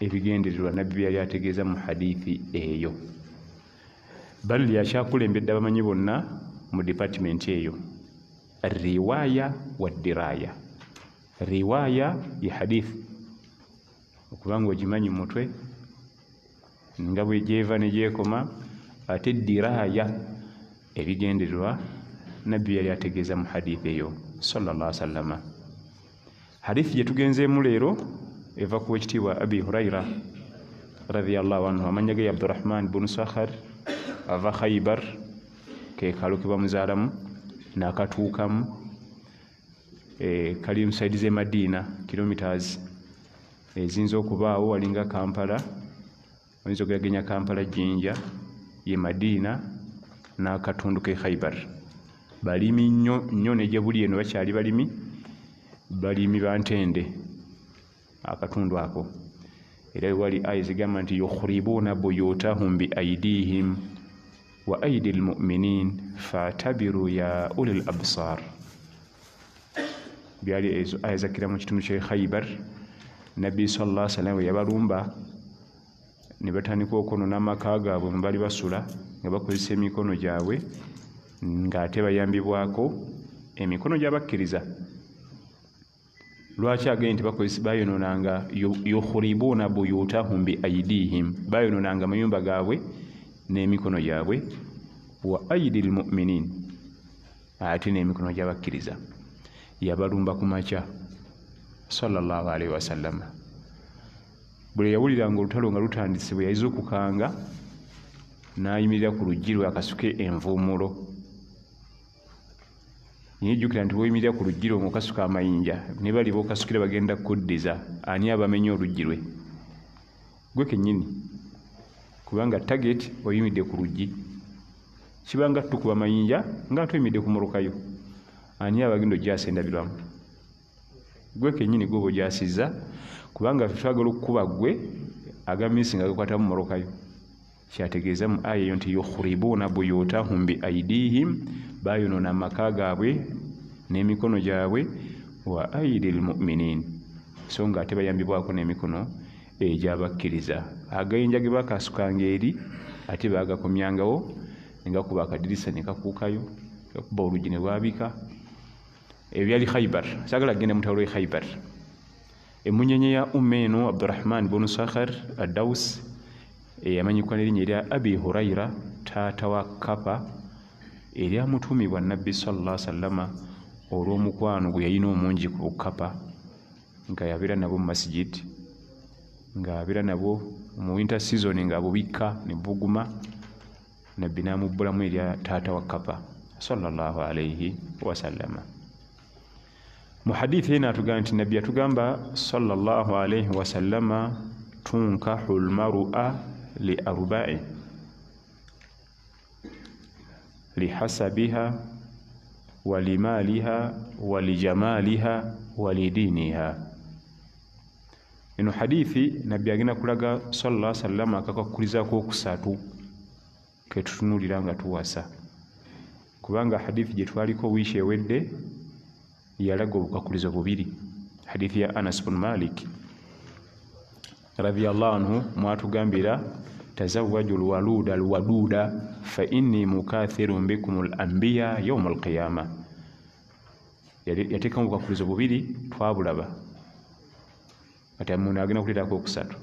ebigendererwa nabbi yali ategeeza mu hadithi eyo. Bal yakyakulembedde abamanyi bonna mu department eyo, riwaya wa diraya. Riwaya ya hadithi okubanga ogimanyi mutwe nga bwe gyeva ne gyekoma, ate diraya ebigendererwa nabbi yali ategeeza mu hadithi eyo sallallahu alaihi wasallam. Hadithi gye tugenzeemu leero eva ku ekitiibwa Abi Hurayra radiyallahu anhu, amanya ge Abdurrahman bin Sakhar, ava Khaybar, ke kalo ke bamuzaalamu n'akatuukamu, kali mu saidi z'e Madina, kilometers eziyinza okubaawo walinga Kampala, oyinza okugeraganya Kampala Jinja ye Madina n'akatundu ke Khaybar. Balimi nnyo ne gye buli eno bakyali balimi bantende akatundu ako. Era wali aya zigamba nti yukhribuuna buyutahum bi aidihim wa aidi lmuminin fatabiru ya ulil absar. Byali ezo aya zakira mu kitundu kye Khaybar. Nabbi sallallahu alaihi wasallam yabalumba ne batandika okwonoona amaka gaabwe mwe bali basula nga bakozesa emikono gyabwe, ng'ate bayambibwako emikono gy'abakkiriza. Lwaki agende nti bayonoonanga yukhribuuna buyutahum bi aidihim, bayonoonanga amayumba gaabwe n'emikono gyabwe, wa aidi lmuminin, ate n'emikono gy'abakkiriza. Yabalumba ku makya sallallahu alaihi wasallam. Bwe yawuliranga olutalo nga lutandise, bwe yayiza okukanga n'ayimirira ku luggi lwe akasuke envuumulo. Nijjukira nti bw'oyimirira ku luggi lwe ng'okasuka amayinja, ne bali bookasukira bagenda kuddiza, ani abamenya oluggi lwe? Gwe kennyini, kubanga target oyimiridde ku luggi, kibanga tukuba amayinja ng'ate oyimiridde ku morokayo, ani abagenda ogyasa endabirwamu? Gwe kennyini gwe ogyasizza, kubanga twagala okukuba gwe agamisi nga gakwata mu morokayo. Kyategeeza mu aya eyo nti yukhribuuna buyutahum bi aidihim, bayonoona amaka gaabwe n'emikono gyabwe, wa aidi lmuminin, so nga ate bayambibwako n'emikono egy'abakkiriza. Agayinja ge bakasukanga eri ate baagakomyangawo, ne gakuba akadirisa ne kakuukayo, gakuba oluggi ne bwabika. Ebyali Khaybar, saagala kugenda mu ttawulo e Khaybar. Emunyenye ya eno Abdurrahman bin Sakhar ad-Daws, eyamanyikwa n'erinnya erya Abi Hurayra, taata wa Kapa, eryamutuumibwa Nabbi sallallahu alaihi wasallam olw'omukwano gwe yalina omungi ku Kapa, nga yabeera nabo mu masjid, ng'abeera nabo mu winter season nga bubikka ne buguma. Nabbi n'amubbulamu erya taata wa Kapa sallallahu alaihi wasallam. Mu hadithi eno atugamba nti Nabbi yatugamba sallallahu alaihi wasallama, tunkahu lmar'a li arba'i lihasabiha wa limaliha wa lijamaliha wa lidiniha. Eno hadithi Nabbi agenda kulaga sallallahu alaihi wasallam akakakulizaako okusatu ke tutunuulira nga tuwasa, kubanga hadithi gye twaliko wiiki ewedde yalaga obukakulizo bubiri. Hadithi ya Anas bin Malik radiyallahu anhu mwatugambira tazawwaju alwaluda alwaduda fa inni mukathirun bikum alanbiya yawm alqiyama. Yateekamu obukakulizo bubiri twabulaba, kati amuntu agenda kuleetako okusatu.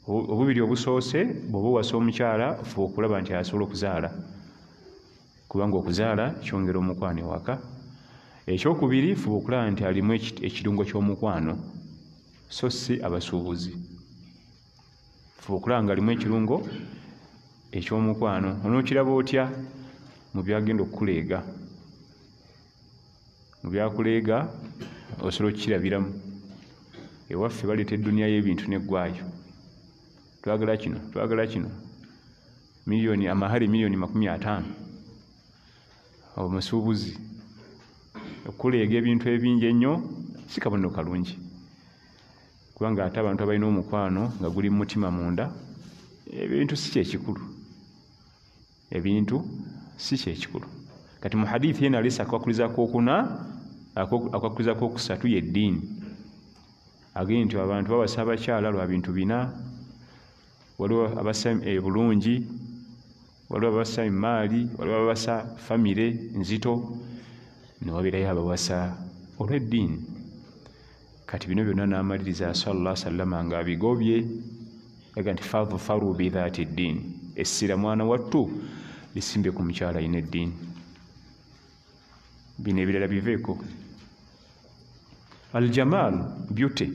Obubiri obusoose bw'oba owasa omukyala fuba okulaba nti asobola okuzaala, kubanga okuzaala kyongera omukwano ewaka. Ekyokubiri fuba okulaba nti alimu ekirungo ky'omukwano so si abasuubuzi. Fuba okulaba nga alimu ekirungo eky'omukwano. Onookiraba otya? Mu byagenda okukuleega. Mu byakuleega osobola okukirabiramu. Ewaffe baleeta edduniya y'ebintu n'eggwayo. Twagala kino, twagala kino, miliyoni amahari miliyoni 50. Omusuubuzi okuleega ebintu ebingi ennyo si kabonero kalungi, kubanga ate abantu abalina omukwano nga guli mu mutima munda, ebintu si kyekikulu, ebintu si kyekikulu. Kati mu hadithi eno alisa akakulizaako okuna, akakulizaako okusatu ye ddiini. Agambye nti abantu bawasa abakyala lwa bintu bina: waliwo abassa bulungi, waliwo abawasa emaali, waliwo abawasa famire nzito, newabeerayo abawasa olw'eddiini. Kati bino byonna n'amaliriza sallallahu alaihi wasallam ng'abigobye yaga nti fadhfaru bidhaati ddiini, essira mwana wattu lisimbe ku mukyala alina eddiini. Bino ebirala biveeko. Aljamal, beauty,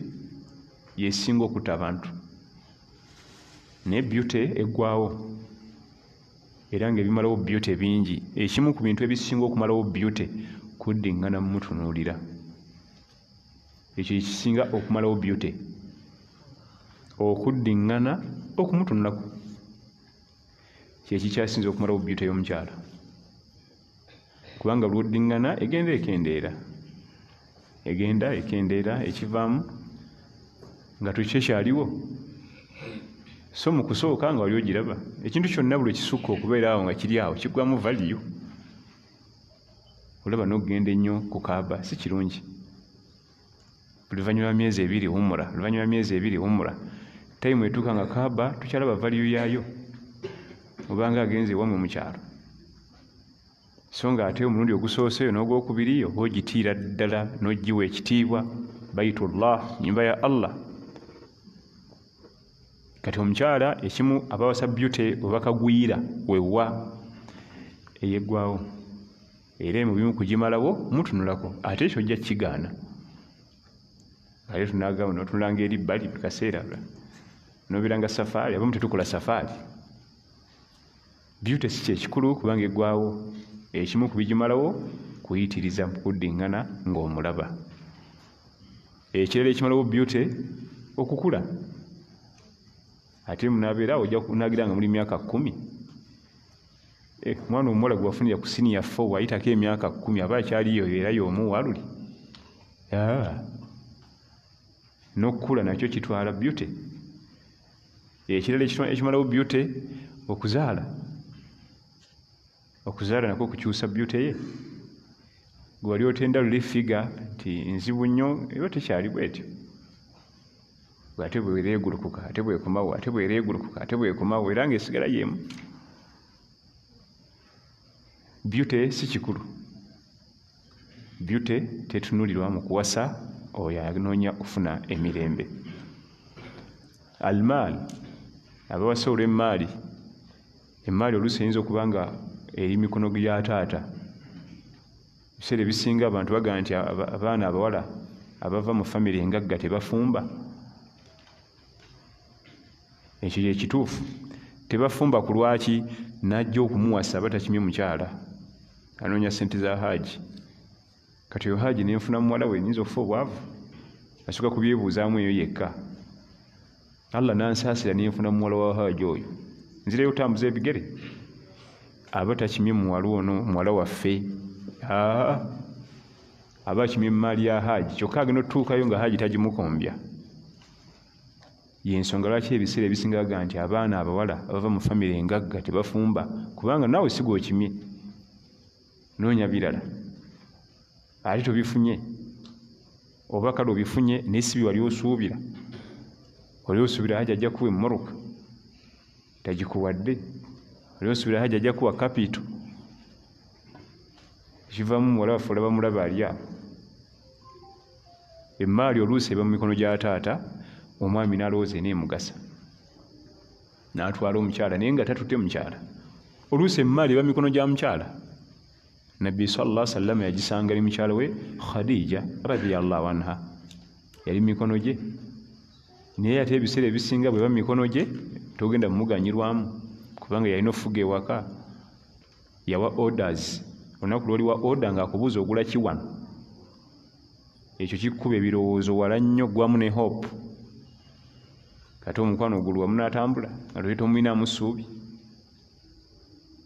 yesinga okutta abantu, naye beauty eggwawo era ng'ebimalawo beauty bingi. Ekimu ku bintu ebisinga okumalawo beauty kuddiŋŋana mumutunuulira. Ekyo ekisinga okumalawo beauty, okuddiŋŋana okumutunulako, kyekikyasinza okumalawo beauty y'omukyala, kubanga lw'oddiŋŋana egenda ekendeera, egenda ekendeera, ekivaamu nga tukyekyaliwo. So mu kusooka nga wali ogiraba, ekintu kyonna buli kisukka okubeera awo nga kiri awo kiggwamu value. Olaba n'okugenda ennyo ku kaaba si kirungi. Oluvannyuma lwa myezi 2 wumula, oluvannyuma lwa myezi 2 wumula, time etuuka nga kaaba tukyalaba value yaayo, obanga agenze ewammwe mu kyalo. So nga ate omulundi ogusooseyo n'ogwokubiri oba ogitiira ddala n'ogiwa ekitiibwa, Baitullah, nnyumba ya Allah. Kati omukyala ekimu abawasa beauty obakagwira wewa eyeggwawo, era mu bimu kugimalawo mutunulako, ate ekyo ojja kigaana. Ate tunagamba n'otunulanga eri bbali buli kaseera, n'obeeranga safaari, abamu tetukola safaari. Beauty si kyekikulu kubanga eggwawo, ekimu ku bigimalawo kuyitiriza kuddiŋŋana ng'omulaba. Ekirala ekimalawo beauty okukula. Ate munabeera ojja kunagira nga muli myaka 10. Mwana omuwala gwe wafunira ku senior 4 wayitako emyaka 10 aba akyaliyo era y'omu waluli. N'okukula nakyo kitwala beauty. Ekirala ekimalawo beauty okuzaala. Okuzaala nakwo kukyusa beauty ye. Gwe wali otenda luli figure nti nzibu nnyo eba tekyali bwetyo. Ate bwereegulukuka, ate bwekomawo, ate bwereegulukuka, ate bwekomawo, era ng'esigala y'emu. Beauty si kikulu. Beauty tetunulirwa mu kuwasa oyo anoonya okufuna emirembe. Almaal, abawasa olw'emmaali. Emmaali oluusi eyinza okuba nga eri mikono gya taata. Ebiseera ebisinga abantu bagamba nti abaana abawala abava mu famire engagga tebafumba. Ekyo ekituufu. Tebafumba ku lwaki n'ajja okumuwasa batakimye mukyala, anoonya ssente za haaji. Kati oyo haaji nenfuna muwala we nnyinza okufa obwavu, asooka kubyebuuzaamu eyo yekka. Allah nansaasira nenfuna muwala wa haaji oyo, nzireyo otambuza ebigere, aba takimye muwala ono muwala waffe. Aba akimye emmaali ya haaji, kyokka agenda otutuukayo nga haaji tagimukombya. Y'ensonga lwaki ebiseera ebisinga baga nti abaana abawala abava mu famire engagga tebafumba, kubanga naawe si gw'okimye. Noonya birala, ate tobifunye, oba kale obifunye naye si bye wali osuubira. Wali osuubira haaji ajja kuwa emmoroka, tagikuwadde. Wali osuubira haaji ajja kuwa kapito, ekivaamu muwala waffe olaba mulaba ali awo. Emmaali oluusi eba mu mikono gya taata, omwami n'alowooza eneemugasa, n'atwala omukyala naye nga tatutte mukyala. Oluusi emmaali eba mu mikono gya mukyala. Nabbi sallallahu alaihi wasallam yagisanga ali mukyala we Khadija radhiyallahu anha, yali mu mikono gye. Naye ate ebiseera ebisinga bw'eba mu mikono gye togenda mumuganyirwamu, kubanga yalina ofuga ewaka, yawa orders. Olunaku lw'oliwa order ng'akubuuza ogula ki wano, ekyo kikkuba ebirowoozo wala nnyo, gwamu ne hope. Kati omukwano ogulwa munaatambula nga lweta omwinaamu ssuubi.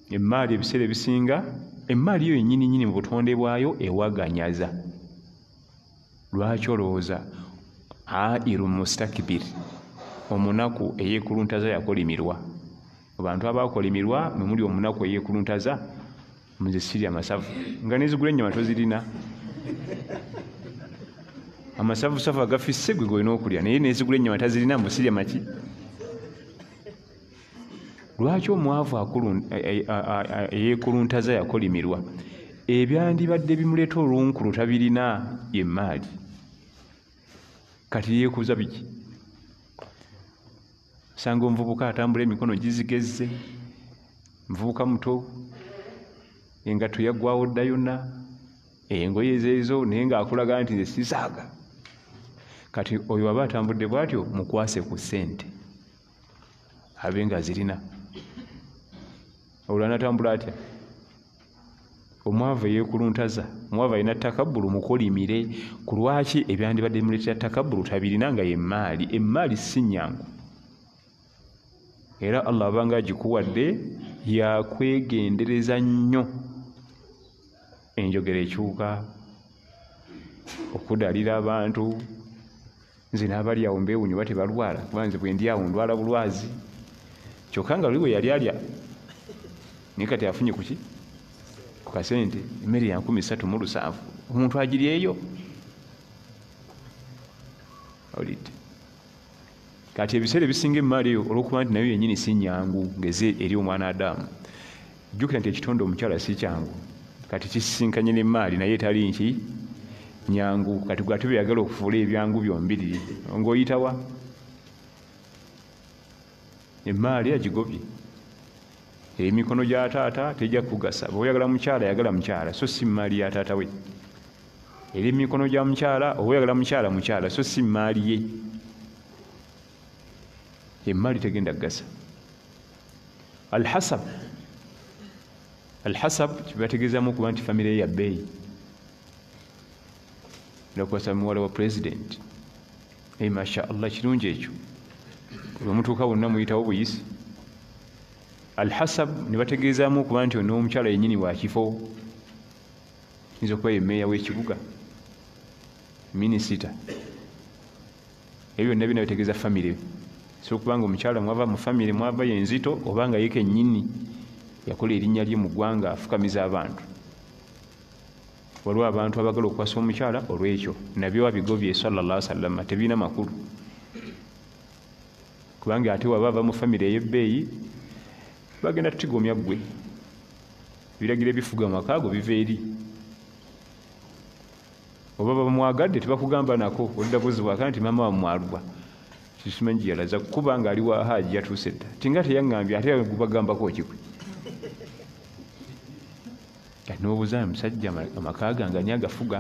Emmaali ebiseera ebisinga, emmaali yo yennyini nnyini mu butonde bwayo ewaganyaza. Lwaki olowooza airu mustakbir, omunaku eyeekuluntaza yakolimirwa? Mu bantu abakolimirwa mwe muli omunaku eyeekuluntaza. Nze sirya masavu, nga nezigula ennyama tozirina. Amasavu savu agafisse gwe golina okulya, naye nezigula ennyama tazirina, mbu sirya maki. lwaki omwavu eyeekuluntaza yakolimirwa ebyandibadde bimuleeta olunkulu tabirina yemaali kati yeekuuza biki sanga omuvubuka atambula emikono gizigezze muvubuka muto engatto yaggwawo dda yonna engoye ezeezo naye ng'akulaga nti nze sisaaga kati oyo aba atambudde bw'atyo mukwase ku ssente abe nga zirina olwo anatambula atya omwavu eyeekuluntaza omwavu alina takabbulu mukolimire ku lwaki ebyandibadde bimuleetera takabbulu tabirina nga emaali si nnyangu era allah abanga agikuwadde yakwegendereza nnyo enjogera ekyuka okudalira abantu nze n'abali awo mbeewunya oba tebalwala kuba nze bwe ndi awo ndwala bulwazi kyokka nga luli bwe yali alya naye kati afunye kuki ku kasente emmere ya 37 omuntu agiryeyo olidde kati ebiseera ebisinga emaali eyo olwokuba nti nayo yennyini si nnyangu ngeze eri omwana Adamu jjukira nti ekitonde omukyala si kyangu kati kisisinkanye n'emaali naye etali nki nyangu kati gwe ate beyagala okufuula ebyangu byombiriri ng'oyitawa emaali agigobye emikono gya taata tejja kugasa bwe oyagala mukyala yagala mukyala so si maali ya taata we eri emikono gya mukyala oba oyagala mukyala so si maali ye emaali tegenda kugasa alhasab kibategeezamu okuba nti famire ya bbeeyi nakwasa muwala wa president masha allah kirungi ekyo lwemutuuka wonna muyitawo buyisi alhasab ne bategeezaamu okuba nti onoomukyala yennyini wa kifo yinza okuba ye meeya w'ekibuga minisita ebyo byonna bina bitegeeza famire so okubanga omukyala mwava mu famire mwava yenzito obanga ye kennyini yakola erinnya lye mu ggwanga afukamiza abantu waliwo abantu abagala okukwasa omukyala olw'ekyo nabyo abigobye sallallahu alaihi wasallam tebirina makulu kubanga ate waba ava mu famire ey'ebbeeyi bagenda tutigomya ggwe ebiragiro ebifuga mu maka go biva eri oba bamwagadde tebakugamba nako olidda buzibwaka nti maama wamwalwa kisimanyi gyeyalaza kuba nga ali wa haaji yatuuse dda tinga teyaŋŋambye ate gubagambako kikwe kati n'obuuza musajja amaka gange ani agafuga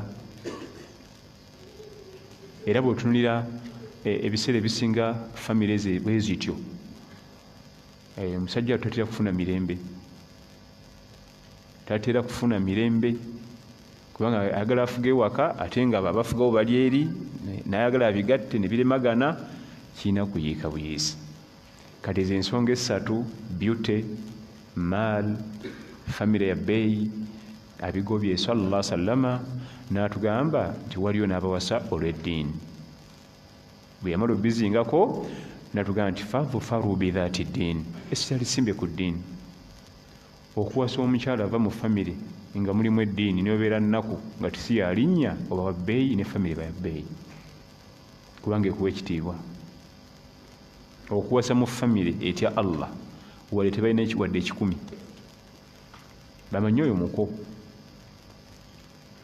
era bw'otunulira ebiseera ebisinga famire ze bwe zityo omusajja tatera kufuna mirembe kubanga ayagala afuga ewaka ate nga babafugawo bali eri nayagala abigatte ne biremagana kirina kuyiika buyiisi kati ezo ensonga esatu beauty maal famire ya bbeeyi abigobye sallallahu alaihi wasallama n'atugamba nti waliyo n'abawasa olw'eddiini bwe yamala obizingako natugamba nti fadhufaru bidhaati ddiini essira lisimbe ku ddiini okuwasa omukyala ava mu famire nga mulimu eddiini neobeera nnaku nga tisi yalinnya oba wa bbeeyi ne famire baya bbeeyi kubanga ekuwa ekitiibwa okuwasa mu famire etya allah wadde tebalina wadde 10 bamanyi oyo muko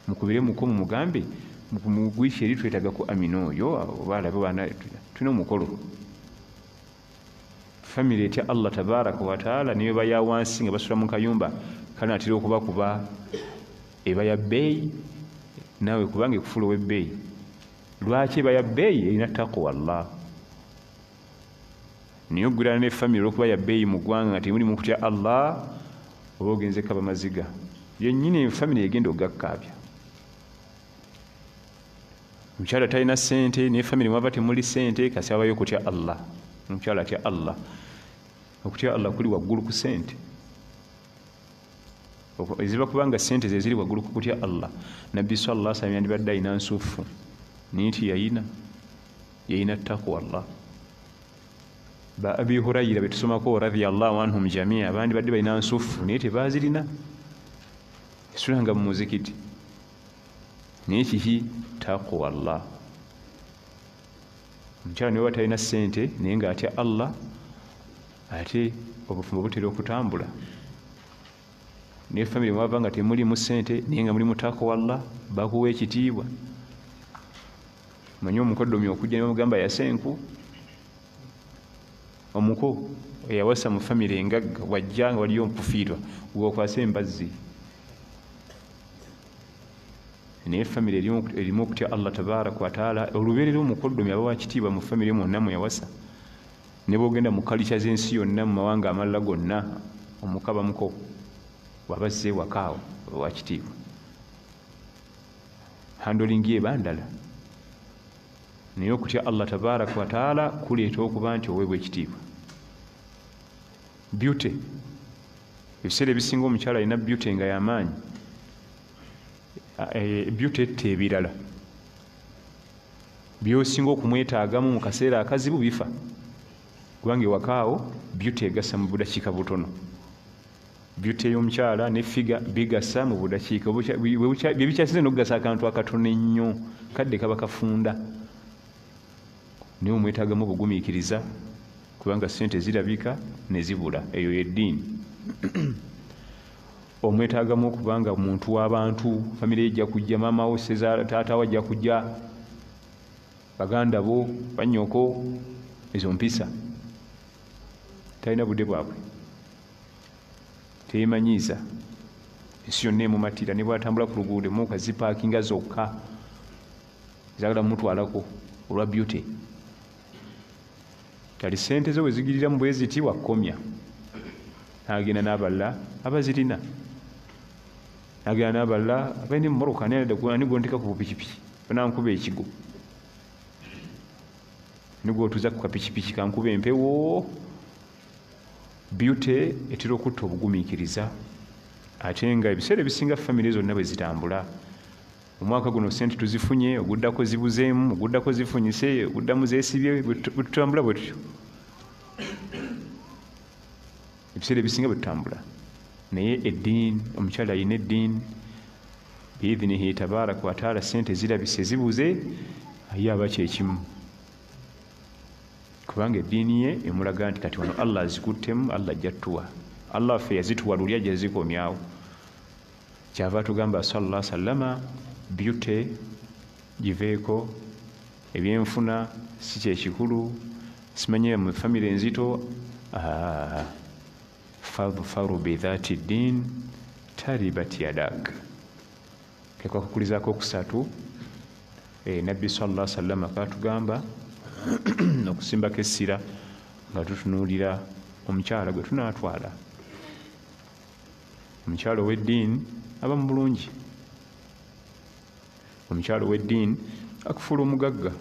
mukubire muko mumugambe mugwisha eri twetagako amino oyo oba alabe baana tulina omukolo famire etya allah tabaraka wataala niyo baya wansi nga basula mu kayumba kana atera okubakuba eba ya bbeeyi naawe kubanga ekufuula ow'ebbeeyi lwaki eba ya bbeeyi erina taqwa allah niyo oggwirana ne famire olwokuba ya bbeeyi mu ggwanga nga temuli mu kutya allah oba ogenze kaba maziga yennyini famire egenda ogakkaabya omukyala talina ssente naye famire mwava temuli ssente kasi abayo okutya allah omukyala atya allah okutya allah kuli waggulu ku ssente eziba kubanga ssente ze ziri waggulu ku kutya allah nabbi sallallahu alaihi wasallam yandibadde alina nsufu naye nti yayina taqwa allah ba abi hurayira betusomako radiyallahu anhum jamia abandi badde balina nsufu naye tebazirina esulanga mu muzikiti naye kiki taqwa allah omukyala niwe batalina ssente naye ng'atya allah ate obufumbo butera okutambula naye famire mwava nga temulimu ssente naye nga mulimu takwa Allah bakuwa ekitiibwa. Manyi omukoddomi okujja ne bamugamba yasenku omuko eyawasa mu famire engagga wajja nga waliyo mpufiirwa gwokwasa embazzi naye famire erimu okutya Allah tabaraka wataala. Olubeerera omukoddomi aba wakitiibwa mu famire mwonna mwe yawasa. Ne bwogenda mu kalica z'ensi yonna mu mawanga amalala gonna omukaba muko wabazze wakaawo wakitiibwa. Handolingi ebandala naye okutya Allah tabaraka wataala kuleeta okuba nti oweebwa ekitiibwa. Beauty, ebiseera ebisinga omukyala alina beauty nga y'amaanyi. Beauty etta ebirala byosinga okumwetaagamu mu kaseera akazibu bifa kubanga ewakaawo beauty egasa mu budakiika butono. Beauty ey'omukyala ne figa bigasa mu budakiika bye bikyasinze n'okugasa akantu akatono ennyo kadde kaba kafunda naye omwetaagamu obugumiikiriza kubanga ssente zirabika ne zibula. Eyo y'eddiini. Omwetaagamu okubanga muntu w'abantu, famire ejja kujja, maama wo taata wo ajja kujja, baganda bo bannyoko, ezo mpisa. Talina budde bwabwe, teyemanyiiza, ensi yonna emumatira. Ne bw'atambula ku luguudo muuka zipaakinga zokka zaagala mumutwalako olwa beauty. Kali ssente zo bwe zigirira mu bwe ziti wakomya, n'agenda n'abalala abazirina, n'agenda n'abalala abalina emmoroka ani gw'onteeka ku bupikipiki banankuba ekigo, ni gw'otuuza ku kapikipiki kankuba empewo. Beauty etera okutta obugumiikiriza ate nga ebiseera ebisinga famire zonna bwe zitambula. Omwaka guno ssente tuzifunye, oguddako zibuzeemu, oguddako zifunyise, oguddamu zeesibye, bwe tutambula bwe tutyo. Ebiseera ebisinga bwe tutambula. Naye eddiini, omukyala alina eddiini biidhinihi tabaraka wataala, ssente zirabise zibuze, ye aba kyekimu kubanga eddiini ye emulaga nti kati wano Allah azikuttemu, Allah ajja tuwa. Allah ffe yazituwa luli ajja zikomyawo. Kyava tugamba sallallahu alaihi wasallama beauty giveeko, ebyenfuna si kyekikulu, simanye mu famire enzito. Fadhfaru bidhati ddin taribat yadak. Kekwakukulizaako okusatu nabbi sallallahu alaihi wasallama katugamba okusimbako essira nga tutunuulira omukyala gwe tunaatwala. Omukyala ow'eddiini aba mu bulungi. Omukyala ow'eddiini akufuula omugagga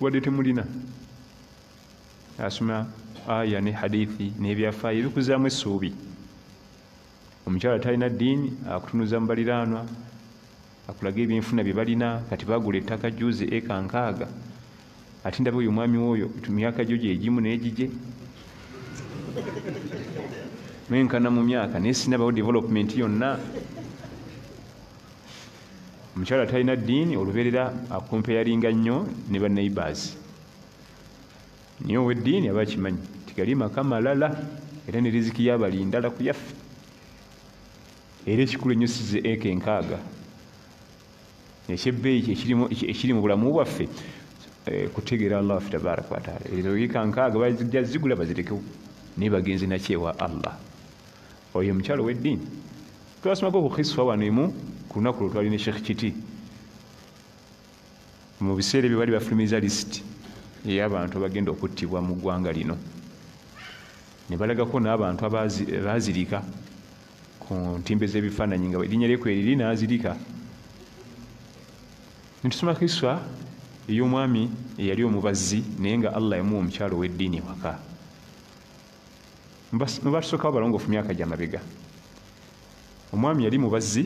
wadde temulina. Asoma aya ne hadithi n'ebyafaayo ebikuzaamu essuubi. Omukyala talina ddiini akutunuza mu baliraanwa, akulaga ebyenfuna bye balina. Kati baagula ettaka juuzi eka 6, ate ndaba oyo omwami oyo myaka gyo gyegimu n'egigye mwenkana mu myaka naye sinabawo development yonna. Omukyala talina ddiini, olubeerera akumpeyalinga nnyo ne banneighbours. Naye ow'eddiini aba akimanyi nti gali maka malala era ne riziki y'abali ndala ku yaffe. Era ekikulu ennyo size eka 6 ekyebbeeyi ekiri mu bulamu bwaffe kutegeera Allah tabaraka wataala. Ezo eka 6 bajja zigula bazitekewo naye bagenze nakyewa Allah. Oyo omukyalo w'eddiini. Twasomako ku khiswa wano emu ku lunaku lwe twali ne Sheikh Kiti mu biseera ebyo bali bafulumiza lisiti ey'abantu abagenda okuttibwa mu ggwanga lino, ne balagako n'abantu abaazirika ku ntimbe z'ebifaananyi nga erinnya lye kweriri n'azirika. Ne tusoma khiswa ey'omwami eyali omubazzi naye nga Allah yamuwa omukyalo w'eddiini waka. Mu batusookawo balongoofu myaka gy'amabega. Omwami yali mubazzi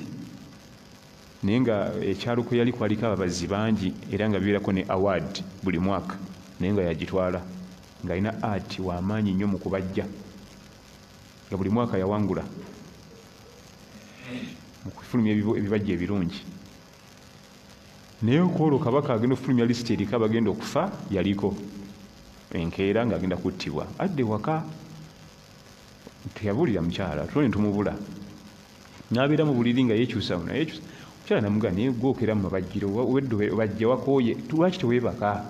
naye nga ekyalo kwe yali kwaliko ababazzi bangi era nga bibeerako ne award buli mwaka, naye nga yagitwala ng'alina ati w'amaanyi nnyo mu kubajja, nga buli mwaka yawangula mu kufulumya ebibajja ebirungi. Naye okwolwo kabaka agenda okufulumya lisiti eriko abagenda okufa yaliko enkeera ng'agenda kuttibwa. Adde waka teyabulira mukyala tuone tumubula n'abeera mu buliri nga yekyusa mukyala namugaa naye gwokera mu mabajjiro wedde bajja wakooye lwaki teweebaka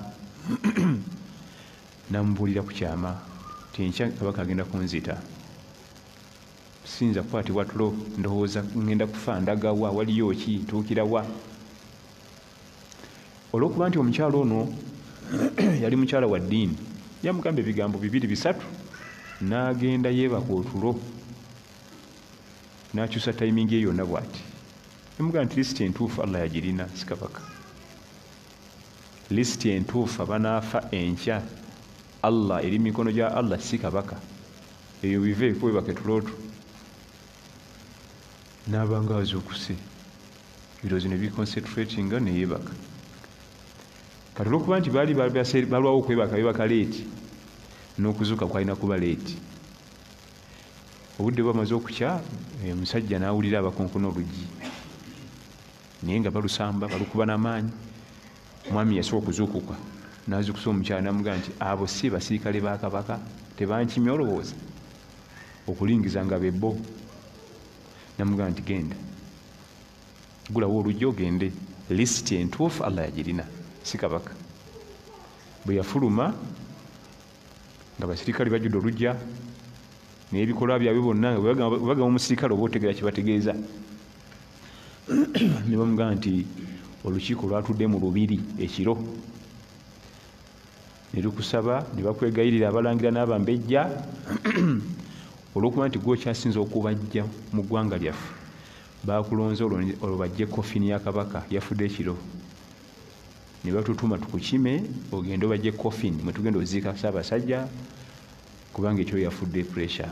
namubuulira ku kyama tenkya kabaka agenda kunzita sinza kukwatibwa tulo ndowooza ngenda kufa ndagawa waliyo ki tuukirawa olw'okuba nti omukyala ono yali mukyala wa ddiini yamugamba ebigambo 2-3 n'agenda yeebaka otulo n'akyusa tayimingi ye yonna bw'ati yamugamba nti lisiti entuufu Allah yagirina si kabaka lisiti entuufu abanaafa enkya Allah eri mikono gya Allah si kabaka eyo biveeko webaka etulooto n'abanga azuukuse biroozi ne biconcentratinga ne yeebaka kati olw'okuba nti baali balwawo okwebaka bebaka leeti n'okuzuuka kwalina kuba leeti obudde bwamaze okukya omusajja n'awulira abakonkona oluggi naye nga balusamba balukuba n'amaanyi omwami yasobola okuzuukuka n'azuukusa omukyala n'amugamba nti abo si basiikale ba kabaka tebankimya olowooza okulingiza nga bebbo namugamba nti genda gulawo oluggi ogende lisiti entuufu Allah yagirina si kabaka bwe yafuluma nga basirikale bajjudde olujja n'ebikolwa byabwe bonna bagamba omusirikale oba otegeera kyebategeeza ne bamugamba nti olukiiko lwatudde mu lubiri ekiro ne lukusaba ne bakwegayirira abalangira n'abambejja olw'okuba nti gwokyasinza okubajja mu ggwanga lyaffe bakulonze olwo bajje kofini ya kabaka yafudde ekiro ne batutuma tukukime ogende obajje kofini mwe tugenda oziika Ssaabasajja kubanga ekyo yafudde pressure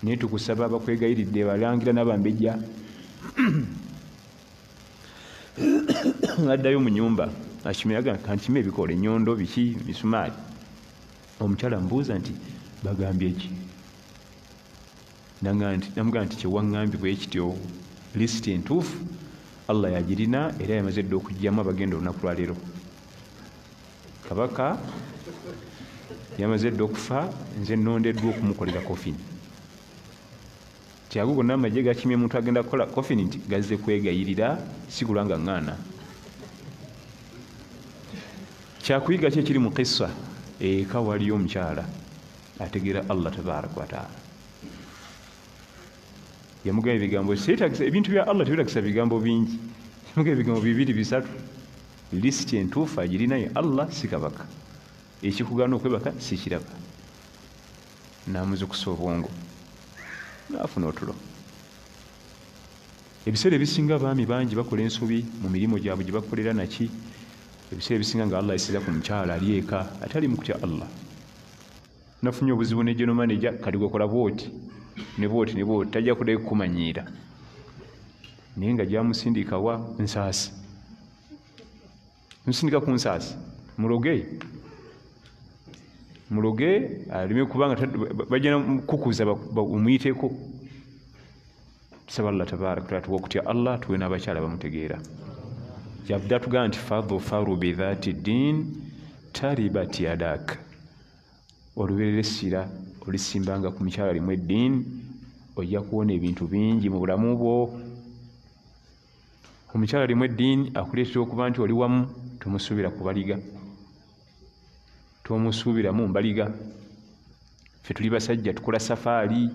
naye tukusaba bakwegayiridde balangira n'abambejja addayo mu nyumba akimiraga kankime ebikola ennyondo biki misumaali omukyala mbuuza nti bagambye ki namugamba nti kyewaŋŋambye bwe kityo lisiti entuufu Allah yagirina era yamaze dde okugyamu abagenda olunaku lwaleero kabaka yamaze dde okufa nze nnondeddwa okumukolera kofini kyago gonna amagye gakimye omuntu agenda kukola kofini nti gazze kwegayirira si kulanga ŋŋaana kyakuyiga ki ekiri mu kissa eka waliyo omukyala ategeera Allah tabaraka wataala yamugamba ebigambo ebintu bya Allah tebirakisa bigambo bingi yamugamba ebigambo 2-3 lisiti entuufu agirinayo Allah si kabaka ekikugaana okwebaka si kiraba n'amuzukusa obwongo n'afuna otulo ebiseera ebisinga abaami bangi bakola ensobi mu mirimu gyabwe gye bakolera naki ebiseera ebisinga nga Allah esiza ku mukyala ali eka atali mu kutya Allah nafunye obuzibu ne general manager kati gwekola bwoti ne bwoti tajja kuddayo kukumanyiira naye nga gyamusindikawa nsaasi musindika ku nsaasi muloge alime kubanga bajja kukuza omuyiteeko tusaba Allah tabaraka wataala tuwa okutya Allah tuwe n'abakyala bamutegeera yabda tugamba nti fadhufaru bidhati ddin taribat yadak oluberera essira olisimbanga ku mukyala limu eddiini ojja kuwona ebintu bingi mu bulamu bwo omukyala limu eddiini akuleetera okuba nti oli wamu tomusuubira ku baliga tomusuubiramu mbaliga ffe tuli basajja tukola safaari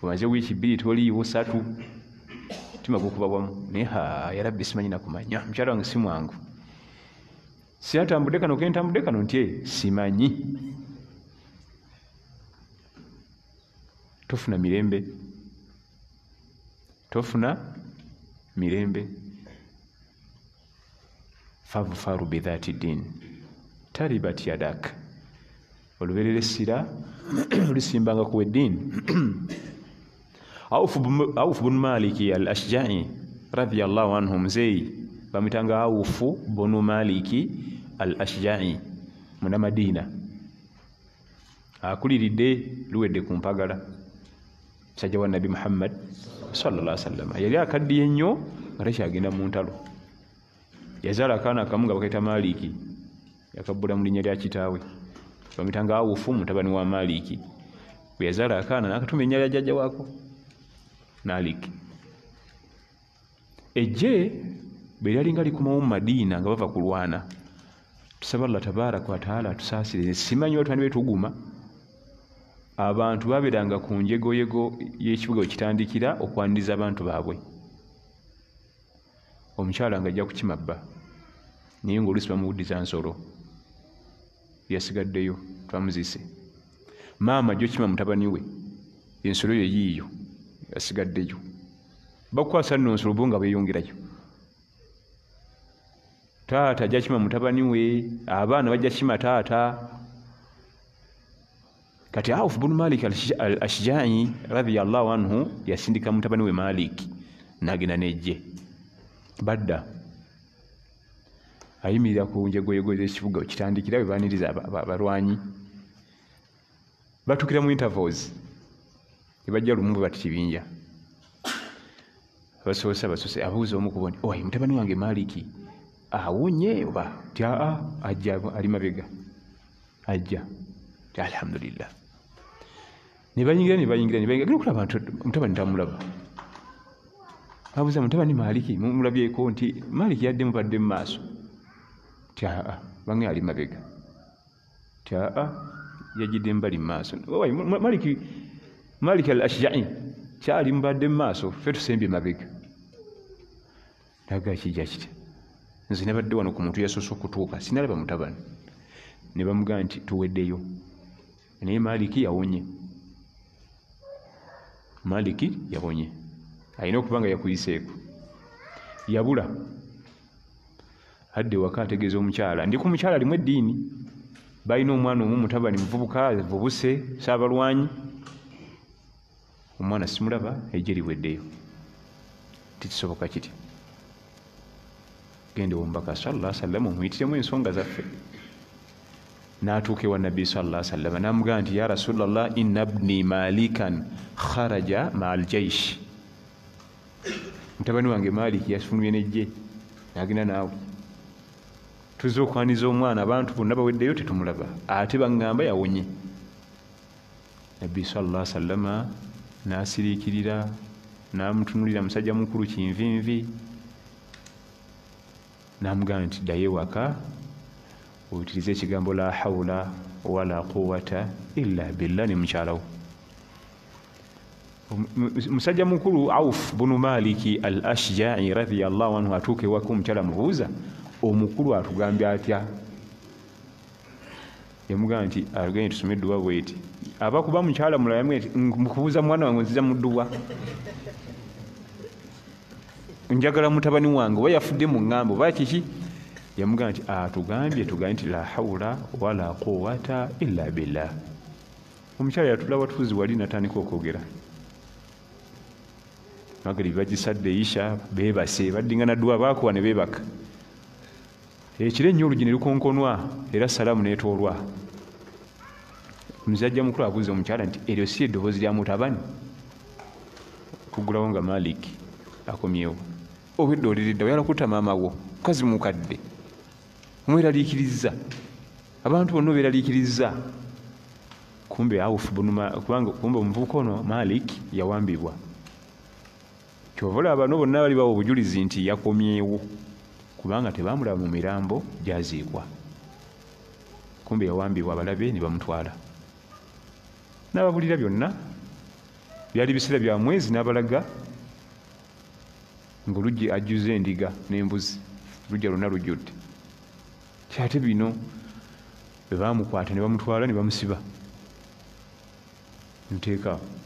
omaze wiiki 2 toliiwo 3 mutima gukuba wamu naye yarabbi simanyi nakumanya mukyala wange si mwangu si atambudde kano kentambudde kano nti simanyi tofuna mirembe faru bidhati din taribat yadak oluberera essira olisimbanga ku eddiini Awufu bunu Maliki al-Ashja'i radiyallahu anhu mzeyi bamitanga Awufu bunu Maliki al-Ashja'i muna Madina akuliridde luwedde ku mpagala sajja wa Nabi Muhammad sallallahu alaihi wasallam yali akaddiye nnyo nga takyagenda mu ntalo yazaala akaana akamu nga bakaita Maliki yakabbula mu linnya lya kitaawe bamuyitanga Awufu mutabani wa Maliki bwe yazaala akaana n'akatuma ennya lya jjajja waako n'aliki ejje bwe lyali nga likomawo mu Madiina nga bava kulwana tusaba Allah tabaaraka wa taala tusaasire simanyi oba twandibadde tuguma abantu babeeranga ku njegoyego y'ekibuga wekitandikira okwaniriza abantu baabwe omukyala ng'ajja kukima bba naye ng'oluusi bamuwuddiza nsolo yasigaddeyo twamuziise maama ajja okima mutabani we ensolo yo yiiyo yasigaddeyo bakukwasa nno nsolo bo nga beeyongerayo taata ajja kima mutabani we abaana bajja kima taata kati Awf bunu Malik al-Ashja'i radiyallahu anhu yasindika mutabani we Malik n'agenda n'ejje badda ayimirira ku njegoyego z'ekibuga kitandikira bwe baaniriza abalwanyi batukira mu intervals ne bajja lumu bati kibinja basoose abuuza omu ku bo nti oyi mutabani wange Maliki awonye oba ti ajja ali mabega ajja ti alhamdulillah ne bayingira genda okulaba mutabani tamulaba abuuza mutabani Maliki mulabyeko nti Maliki yadde mubadde mu maaso ti bange ali mabega ti yajjidde mbali mu maaso Maliki al-Ashja'i kyali mubadde mu maaso ffe tusembye mabega naga kijja kitya nze nabadde wano ku muntu yasoose okutuuka sinalaba mutabani ne bamugamba nti tuweddeyo naye Maliki yawonye alina okuba nga yakuyiseeko yabula adde waka ategeeza omukyala ndi ku mukyala alimu eddiini balina omwana omu mutabani muvubuka avubuse saabalwanyi omwana simulaba ejje liweddeyo tikisoboka kitya gende womubaka sallallahu alaihi wasallam omuyitiremu ensonga zaffe n'atuuka ewa nabbi sallallahu alaihi wasallam n'amugamba nti ya rasulallah inna bni malikan kharaja maa aljaish mutabani wange Maliki yafulumye n'ejje n'agenda naawe tuzze okwaniza omwana abantu bonna baweddeyo tetumulaba ate baŋŋamba yawonye nabbi sallallahu alaihi wasallam n'asiriikirira n'amutunulira musajja mukulu kinvinvi n'amugamba nti ddayo ewaka oyitirize ekigambo la hawla wala quwata illa billah ne mukyalawo musajja mukulu Awf bunu Maliki al-Ashja'i radiyallahu anhu atuuka ewaka omukyala mubuuza omukulu atugambye atya yamugamba nti agende tusome edduwa bweti abakuba mukyala mulala yamugamba nti mukubuuza mwana wange nziza mu dduwa njagala mutabani wange oba yafudde mu ŋŋambo oba kiki yamugamba nti atugambye nti la hawla wala quwata illa billah omukyala yatula watuuzi wali natandika okwogera magribi bagisadde isha beebase baddingana dduwa baakuwa ne beebaka ekiro ennyo olugi ne lukonkonwa era salaamu neetoolwa omusajja mukulu abuuza omukyala nti eryo si eddoboozi lya mutabani kugulawo nga Maliki akomyewo obwedda oliridda oyala kutta maama wo mukazi mukadde omweraliikiriza abantu bonna obeeraliikiriza kumbe Awf kubanga kumbe omuvubuka ono Maliki yawambibwa kyova olaba bano bonna bali bawa obujulizi nti yakomyewo kubanga tebamulaba mu mirambo gyaziikwa kumbe yawambibwa abalabe ne bamutwala n'ababulira byonna byali biseera bya mwezi n'abalaga ng'oluggi ajjuza endiga n'embuzi lujja lwonna lujjudde kyate bino bwe baamukwata ne bamutwala ne bamusiba nteekaawo